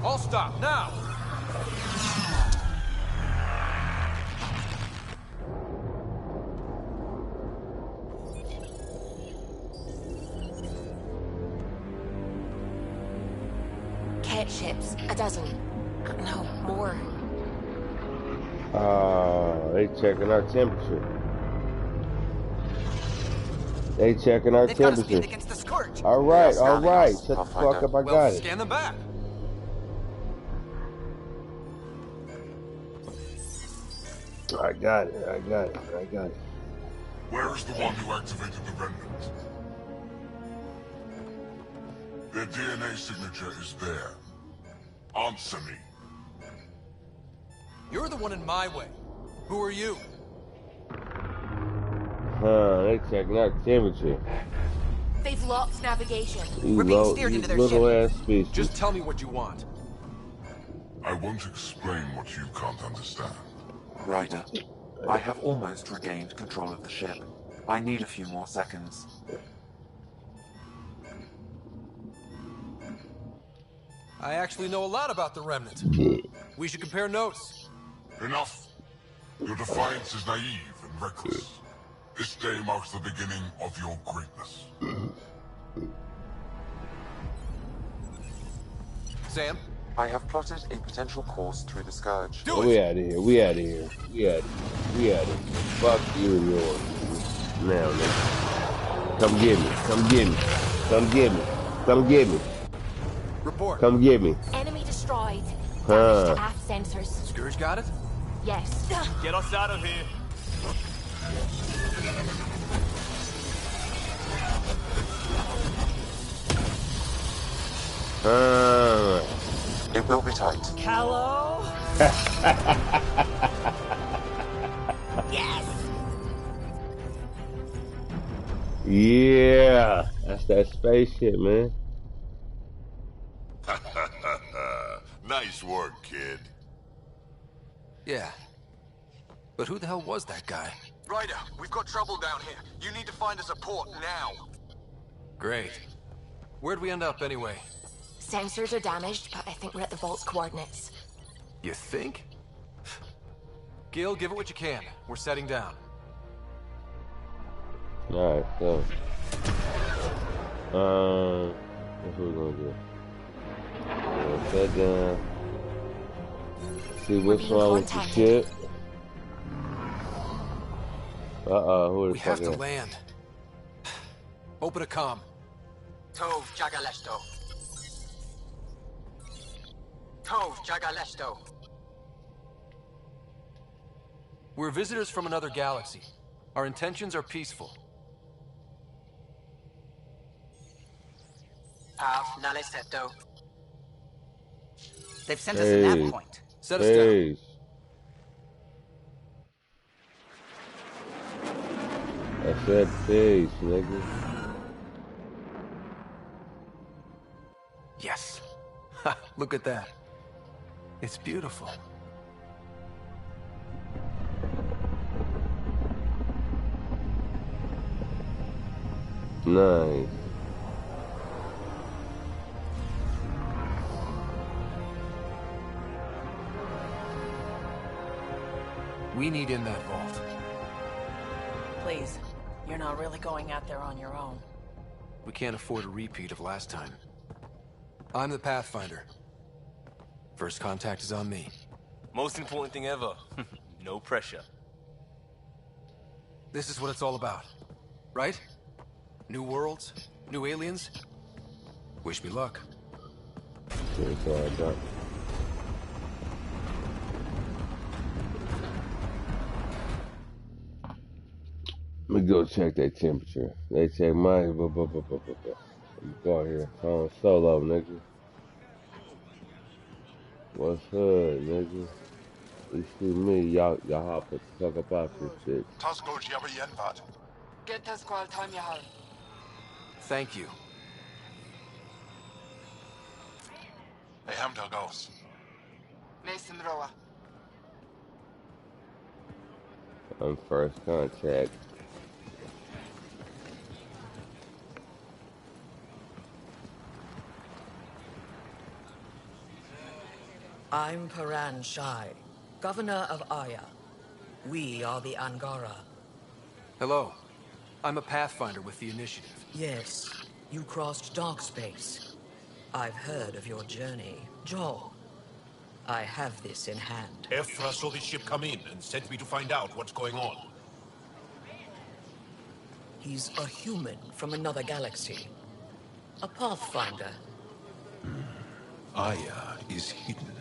All stop, now! Cat ships, a dozen. No, more. They checking our temperature. They checking our temperature. All right. Shut the fuck up. I got it. Scan them back. I got it. Where is the one who activated the remnant? Their DNA signature is there. Answer me. You're the one in my way. Who are you? They checking our temperature. They've locked navigation. We're being steered into their ship. Ass species. Just tell me what you want. I won't explain what you can't understand. Ryder, I have almost regained control of the ship. I need a few more seconds. I actually know a lot about the Remnant. We should compare notes. Enough. Your defiance is naive and reckless. This day marks the beginning of your greatness. Sam? I have plotted a potential course through the Scourge. We out of here. Fuck you and yours. Now. Come get me. Report. Come get me. Enemy destroyed. Damage to aft sensors. Scourge got it? Yes. Get us out of here. It will be tight. Callow? Yes! Yeah, that's that spaceship, man. Nice work, kid. Yeah. But who the hell was that guy? Ryder, we've got trouble down here. You need to find us a port now. Great. Where'd we end up anyway? Sensors are damaged, but I think we're at the vault's coordinates. You think? Gil, give it what you can. We're setting down. Alright, so. That's what we're gonna do. Set down. See what's wrong with the ship. Who the We fuck have to is? land. Open a comm. Tov Jagaleshto. Tov Jagaleshto. We're visitors from another galaxy. Our intentions are peaceful. Pav Naleseto. They've sent us a Hey. nav point. Set us down. Hey. I said peace, nigga. Yes. Ha, look at that. It's beautiful. Nice. We need in that vault. Please, you're not really going out there on your own. We can't afford a repeat of last time. I'm the Pathfinder. First contact is on me. Most important thing ever. No pressure. This is what it's all about, right? New worlds, new aliens. Wish me luck. It's all about. Let me go check that temperature. They check mine. I'm go here. Phone solo, nigga. What's hood, nigga? You see me, y'all hop the fuck up out this bitch. Get this squad time you have. Thank you. Listen, Roa. I'm first contact. I'm Paran Shai, Governor of Aya. We are the Angara. Hello. I'm a Pathfinder with the Initiative. Yes, you crossed dark space. I've heard of your journey, Joel. I have this in hand. Ephra saw the ship come in and sent me to find out what's going on. He's a human from another galaxy. A Pathfinder. Aya is hidden,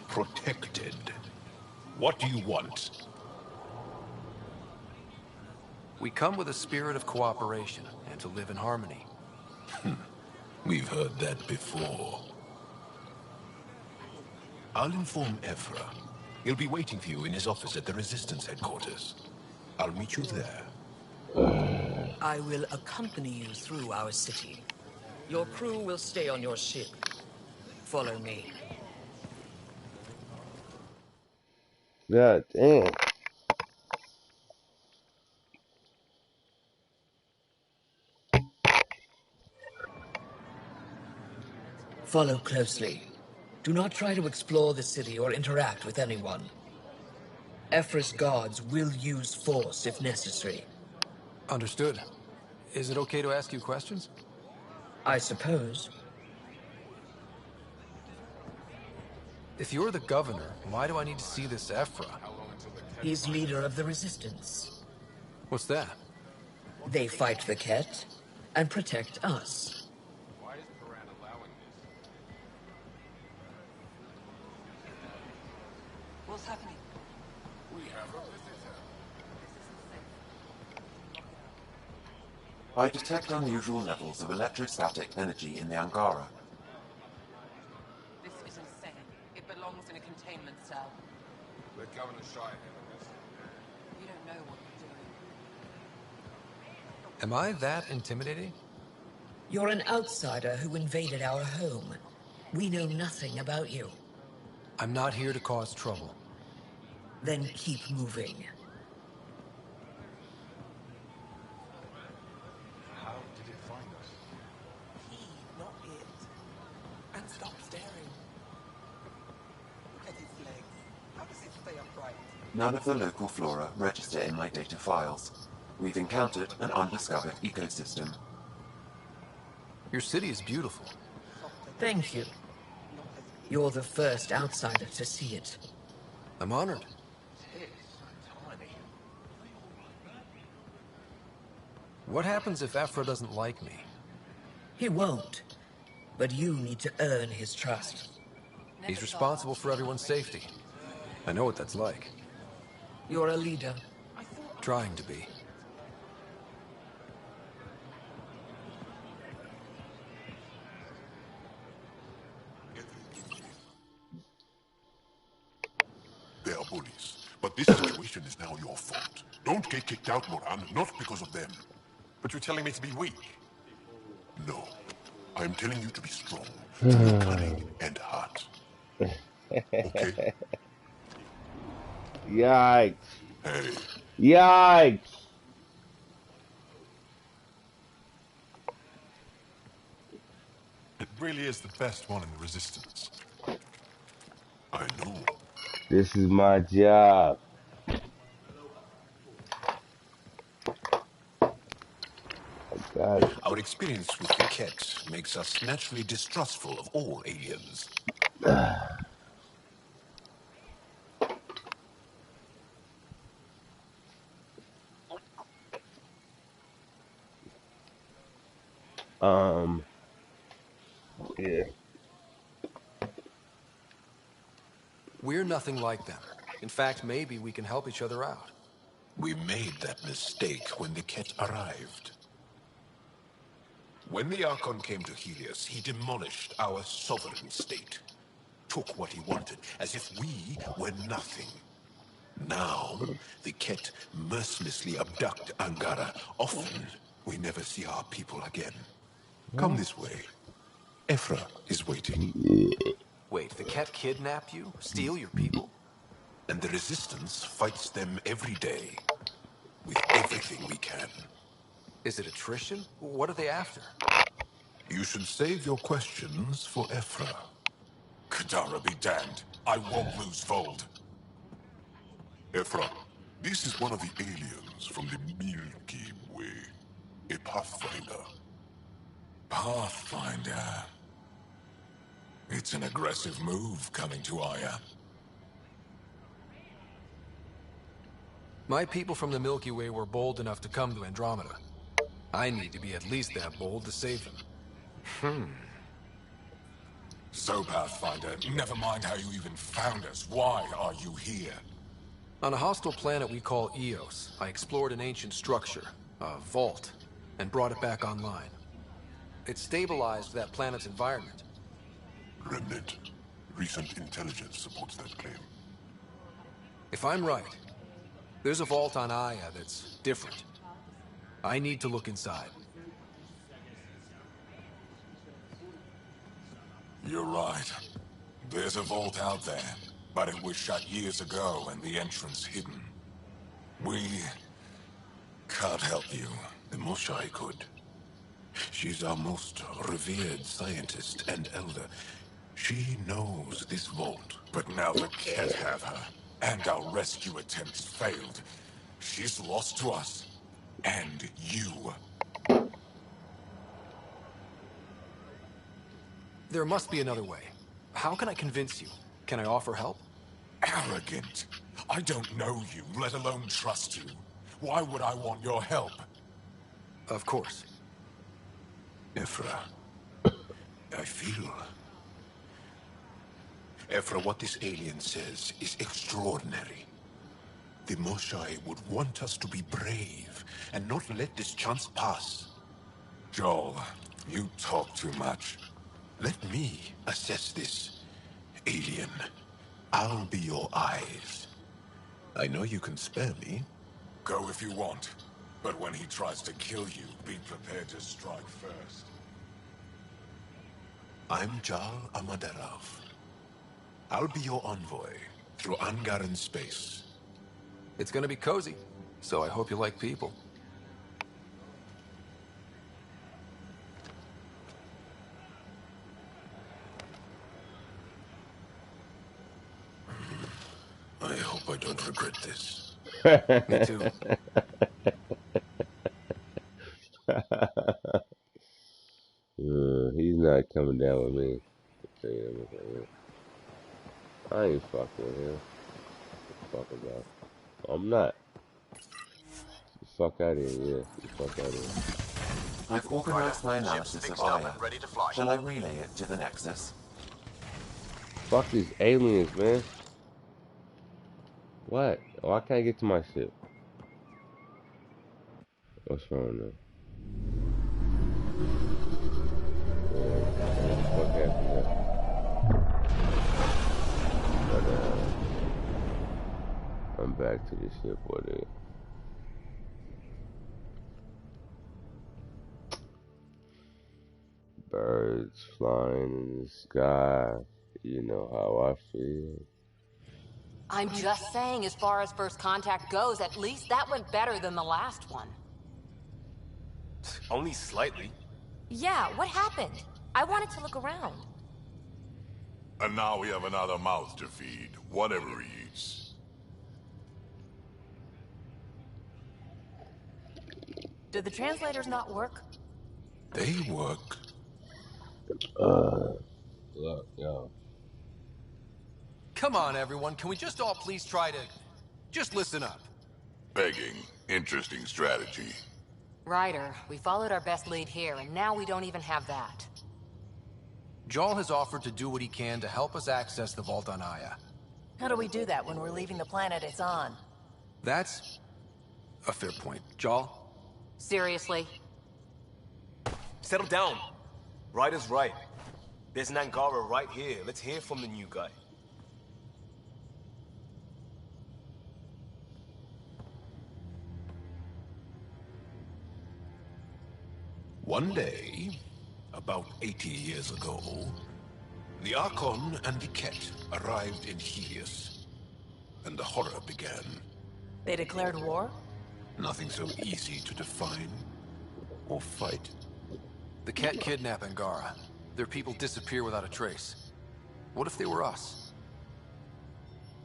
protected. What do you want? We come with a spirit of cooperation and to live in harmony. We've heard that before. I'll inform Ephra. He'll be waiting for you in his office at the Resistance headquarters. I'll meet you there. I will accompany you through our city. Your crew will stay on your ship. Follow me. God damn. Follow closely. Do not try to explore the city or interact with anyone. Ephra's guards will use force if necessary. Understood. Is it okay to ask you questions? I suppose. If you're the governor, why do I need to see this Ephra? He's leader of the Resistance. What's that? They fight the Ket and protect us. Why is Paran allowing this? What's happening? We have a visitor. I detect unusual levels of electrostatic energy in the Angara. This is insane. It belongs in a containment cell. Let Governor Shai handle this. You don't know what you're doing. Am I that intimidating? You're an outsider who invaded our home. We know nothing about you. I'm not here to cause trouble. Then keep moving. How did it find us? He, not it. And stop staring. Look at his legs. How does it stay upright? None of the local flora register in my data files. We've encountered an undiscovered ecosystem. Your city is beautiful. Thank you. You're the first outsider to see it. I'm honored. What happens if Ephra doesn't like me? He won't. But you need to earn his trust. He's responsible for everyone's safety. I know what that's like. You're a leader. Trying to be. They are bullies, but this situation is now your fault. Don't get kicked out, Moran, not because of them. But you're telling me to be weak? No. I'm telling you to be strong, to be cunning and hot. Okay? Yikes. Hey. Yikes. It really is the best one in the Resistance. I know. This is my job. I got it. Our experience with the Ket makes us naturally distrustful of all aliens. Yeah. We're nothing like them. In fact, maybe we can help each other out. We made that mistake when the Ket arrived. When the Archon came to Helios, he demolished our sovereign state. Took what he wanted, as if we were nothing. Now, the Ket mercilessly abduct Angara. Often, we never see our people again. Come this way. Ephra is waiting. Wait, the Ket kidnap you? Steal your people? And the Resistance fights them every day. With everything we can. Is it attrition? What are they after? You should save your questions for Ephra. Kadara be damned. I won't lose Fold. Ephra, this is one of the aliens from the Milky Way. A Pathfinder. Pathfinder. It's an aggressive move coming to Aya. My people from the Milky Way were bold enough to come to Andromeda. I need to be at least that bold to save them. So, Pathfinder, never mind how you even found us. Why are you here? On a hostile planet we call Eos, I explored an ancient structure, a vault, and brought it back online. It stabilized that planet's environment. Remnant. Recent intelligence supports that claim. If I'm right, there's a vault on Aya that's different. I need to look inside. You're right. There's a vault out there, but it was shut years ago and the entrance hidden. We can't help you. The Moshai could. She's our most revered scientist and elder. She knows this vault. But now the Ket have her, and our rescue attempts failed. She's lost to us, and you. There must be another way. How can I convince you? Can I offer help? Arrogant. I don't know you, let alone trust you. Why would I want your help? Of course. Ephra, I feel... Ephra, what this alien says is extraordinary. The Moshai would want us to be brave and not let this chance pass. Joel, you talk too much. Let me assess this, alien. I'll be your eyes. I know you can spare me. Go if you want. But when he tries to kill you, be prepared to strike first. I'm Jal Amaderov. I'll be your envoy through Angaran space. It's gonna be cozy, so I hope you like people. I hope I don't regret this. Me too. He's not coming down with me. I ain't fucking with him. What the fuck about? I'm not. fuck out of here. Yeah, get the fuck out of here. I've organized my analysis of Aya. ready to fly. Shall I relay it to the Nexus? Fuck these aliens, man. What? Oh, I can't get to my ship. What's wrong now? What the fuck happened there? But, I'm back to the ship, whatever. Birds flying in the sky. You know how I feel. I'm just saying, as far as first contact goes, at least that went better than the last one. Only slightly. Yeah, what happened? I wanted to look around. And now we have another mouth to feed, whatever he eats. Do the translators not work? They work. Look, yo. Come on, everyone. Can we just all please try to... just listen up? Begging. Interesting strategy. Ryder, we followed our best lead here, and now we don't even have that. Jarl has offered to do what he can to help us access the vault on Aya. How do we do that when we're leaving the planet it's on? That's a fair point. Jarl? Seriously? Settle down. Ryder's right. There's an Angara right here. Let's hear from the new guy. One day, about 80 years ago, the Archon and the Ket arrived in Helios, and the horror began. They declared war? Nothing so easy to define or fight. The Ket kidnap Angara. Their people disappear without a trace. What if they were us?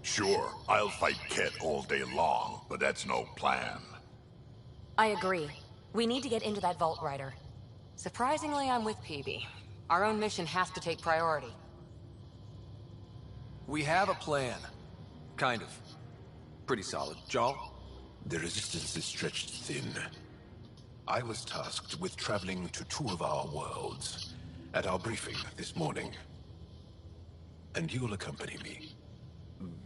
Sure, I'll fight Ket all day long, but that's no plan. I agree. We need to get into that vault, Ryder. Surprisingly, I'm with PB. Our own mission has to take priority. We have a plan. Kind of. Pretty solid. Jarl? The resistance is stretched thin. I was tasked with traveling to two of our worlds at our briefing this morning. And you'll accompany me.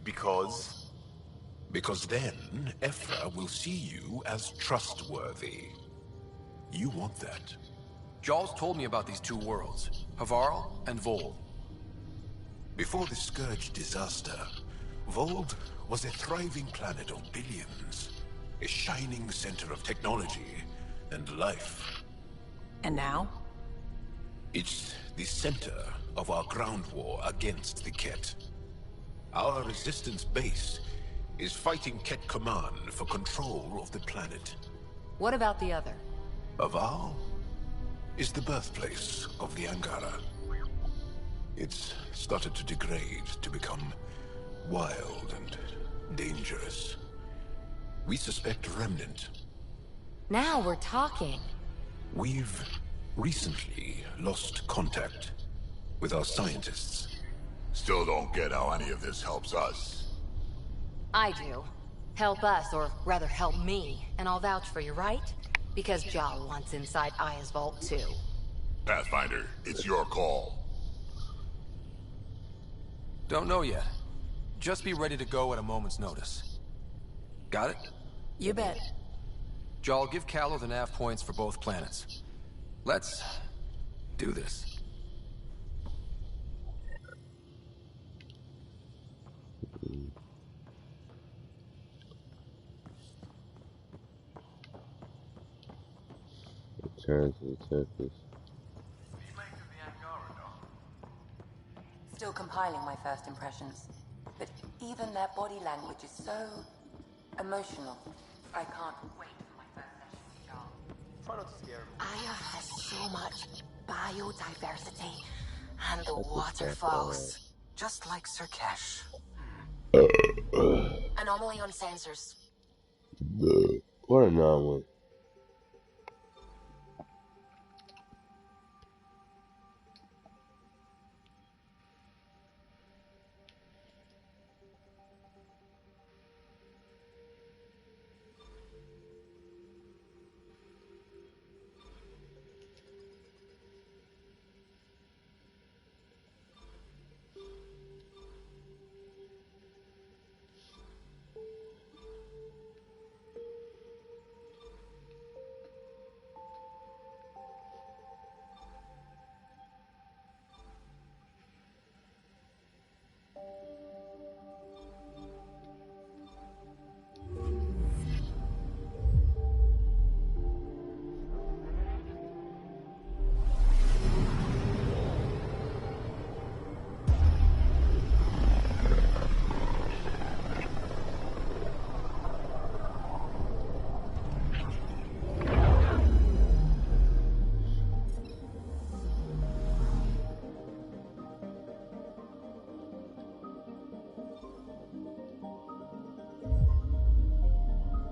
Because? Because then, Ephra will see you as trustworthy. You want that. Jarl's told me about these two worlds, Havarl and Vold. Before the Scourge disaster, Vold was a thriving planet of billions. A shining center of technology and life. And now? It's the center of our ground war against the Ket. Our resistance base is fighting Ket Command for control of the planet. What about the other? Havarl is the birthplace of the Angara. It's started to degrade, to become wild and dangerous. We suspect Remnant. Now we're talking. We've recently lost contact with our scientists. Still don't get how any of this helps us. I do. Help us, or rather help me, and I'll vouch for you, right? Because Jarl wants inside Aya's vault too. Pathfinder, it's your call. Don't know yet. Just be ready to go at a moment's notice. Got it? You bet. Jarl, give Callow the nav points for both planets. Let's do this. Return to the surface. Still compiling my first impressions. But even their body language is so emotional. I can't wait for my first session with Jarl. Try not to scare him. Aya has so much biodiversity. And the waterfalls. Just like Surkesh. Anomaly on sensors. What a non-one.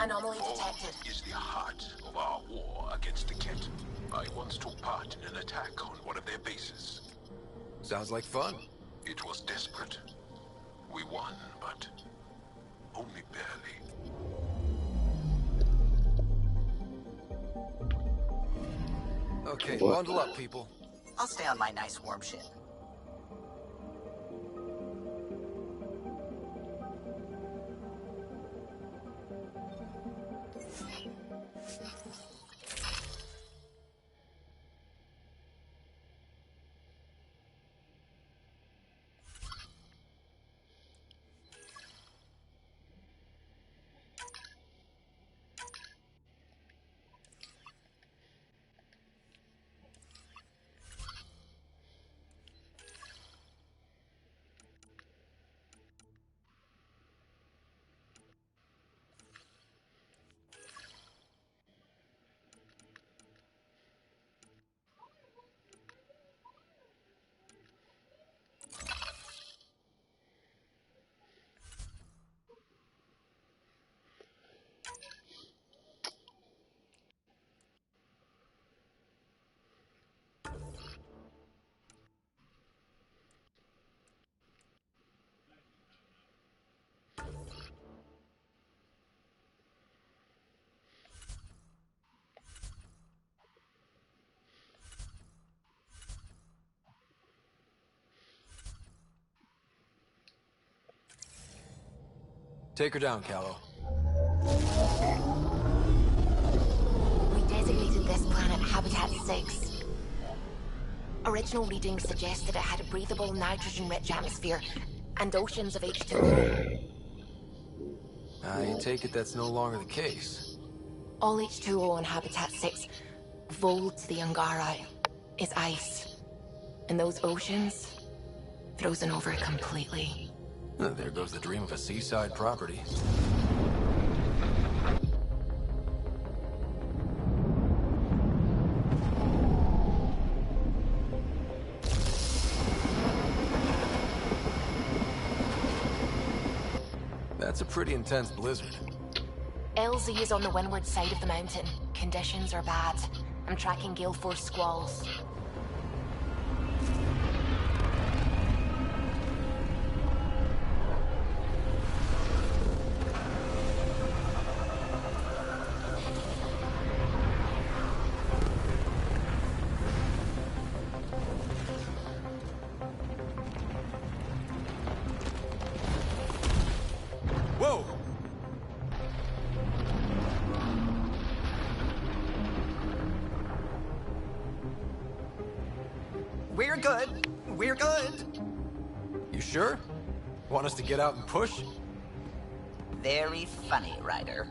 Anomaly detected. Is the heart of our war against the Ket. I once took part in an attack on one of their bases. Sounds like fun. It was desperate. We won, but only barely. Okay, What? bundle up, people. I'll stay on my nice warm ship. Take her down, Callow. We designated this planet Habitat 6. Original readings suggested it had a breathable, nitrogen-rich atmosphere and oceans of H2O. I take it that's no longer the case. All H2O on Habitat 6, vold to the Angara, is ice. And those oceans, frozen over completely. There goes the dream of a seaside property. That's a pretty intense blizzard. LZ is on the windward side of the mountain. Conditions are bad. I'm tracking gale force squalls. Whoa! We're good. We're good. You sure? Want us to get out and push? Very funny, Ryder.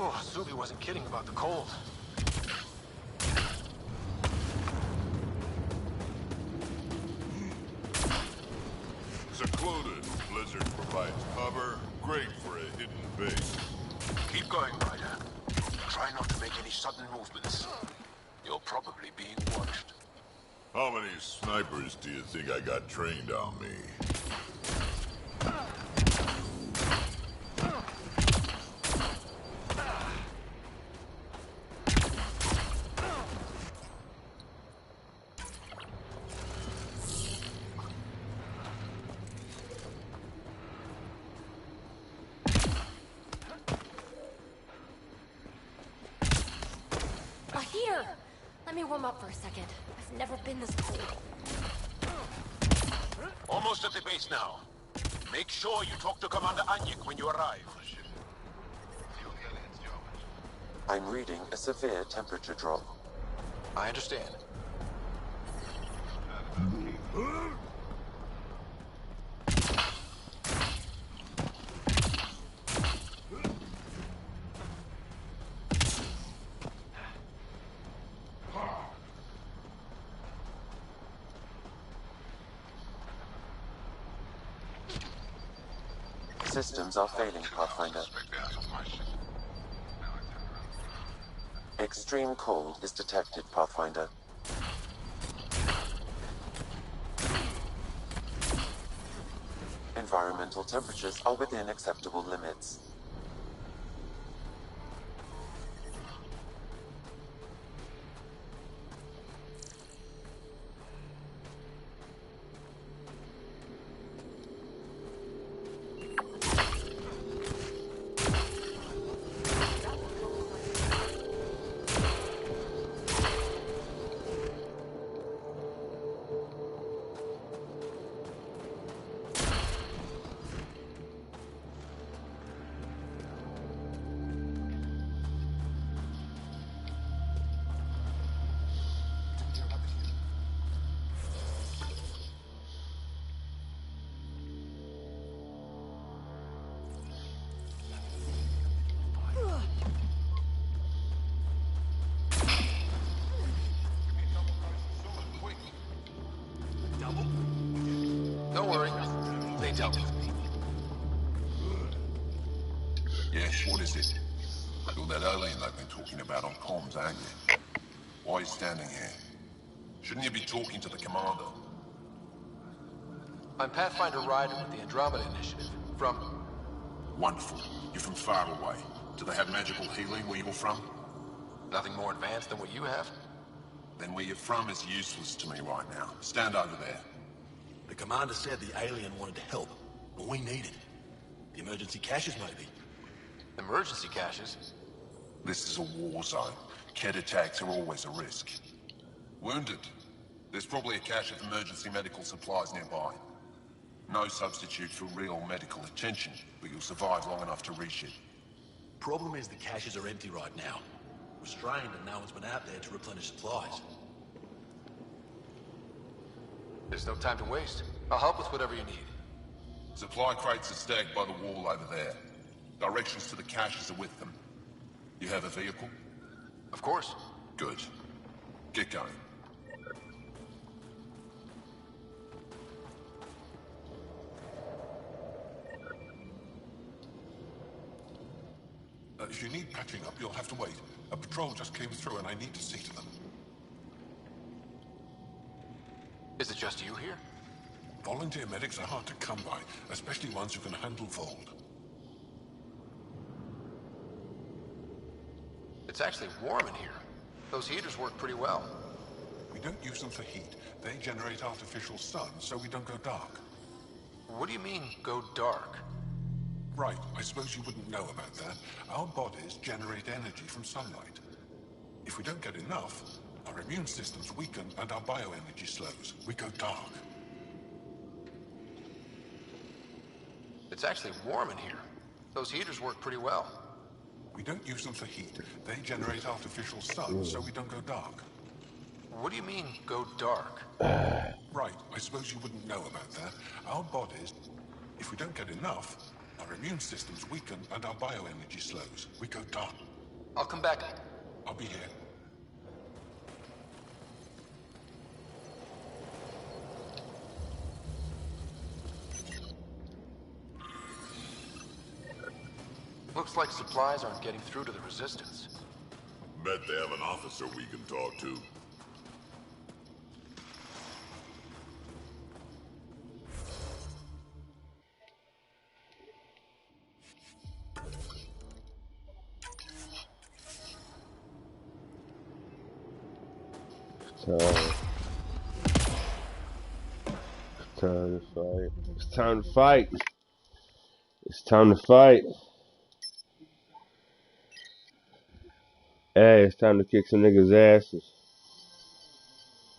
Oh, Subi wasn't kidding about the cold. Secluded, blizzard provides cover, great for a hidden base. Keep going, Ryder. Try not to make any sudden movements. You're probably being watched. How many snipers do you think I got trained on me? A heater! Let me warm up for a second. I've never been this cold. Almost at the base now. Make sure you talk to Commander Anyik when you arrive. I'm reading a severe temperature drop. I understand. Systems are failing, Pathfinder. Extreme cold is detected, Pathfinder. Environmental temperatures are within acceptable limits. Don't worry, they doubled. Yes, what is it? You're that alien they've been talking about on comms, aren't you? Why are you standing here? Shouldn't you be talking to the commander? I'm Pathfinder Ryder with the Andromeda Initiative. From... Wonderful. You're from far away. Do they have magical healing where you're from? Nothing more advanced than what you have? Then where you're from is useless to me right now. Stand over there. The commander said the alien wanted to help, but we need it. The emergency caches, maybe. Emergency caches? This is a war zone. Kett attacks are always a risk. Wounded? There's probably a cache of emergency medical supplies nearby. No substitute for real medical attention, but you'll survive long enough to reach it. Problem is the caches are empty right now. We're strained and no one's been out there to replenish supplies. There's no time to waste. I'll help with whatever you need. Supply crates are stacked by the wall over there. Directions to the caches are with them. You have a vehicle? Of course. Good. Get going. If you need patching up, you'll have to wait. A patrol just came through and I need to see to them. Is it just you here? Volunteer medics are hard to come by, especially ones who can handle Vold. It's actually warm in here. Those heaters work pretty well. We don't use them for heat. They generate artificial sun, so we don't go dark. What do you mean, go dark? Right, I suppose you wouldn't know about that. Our bodies generate energy from sunlight. If we don't get enough, our immune systems weaken and our bioenergy slows. We go dark. It's actually warm in here. Those heaters work pretty well. We don't use them for heat. They generate artificial sun, so we don't go dark. What do you mean, go dark? Right, I suppose you wouldn't know about that. Our bodies, if we don't get enough, our immune systems weaken and our bioenergy slows. We go dark. I'll come back. I'll be here. Looks like supplies aren't getting through to the Resistance. Bet they have an officer we can talk to. It's time to fight. It's time to fight. Hey, it's time to kick some niggas' asses.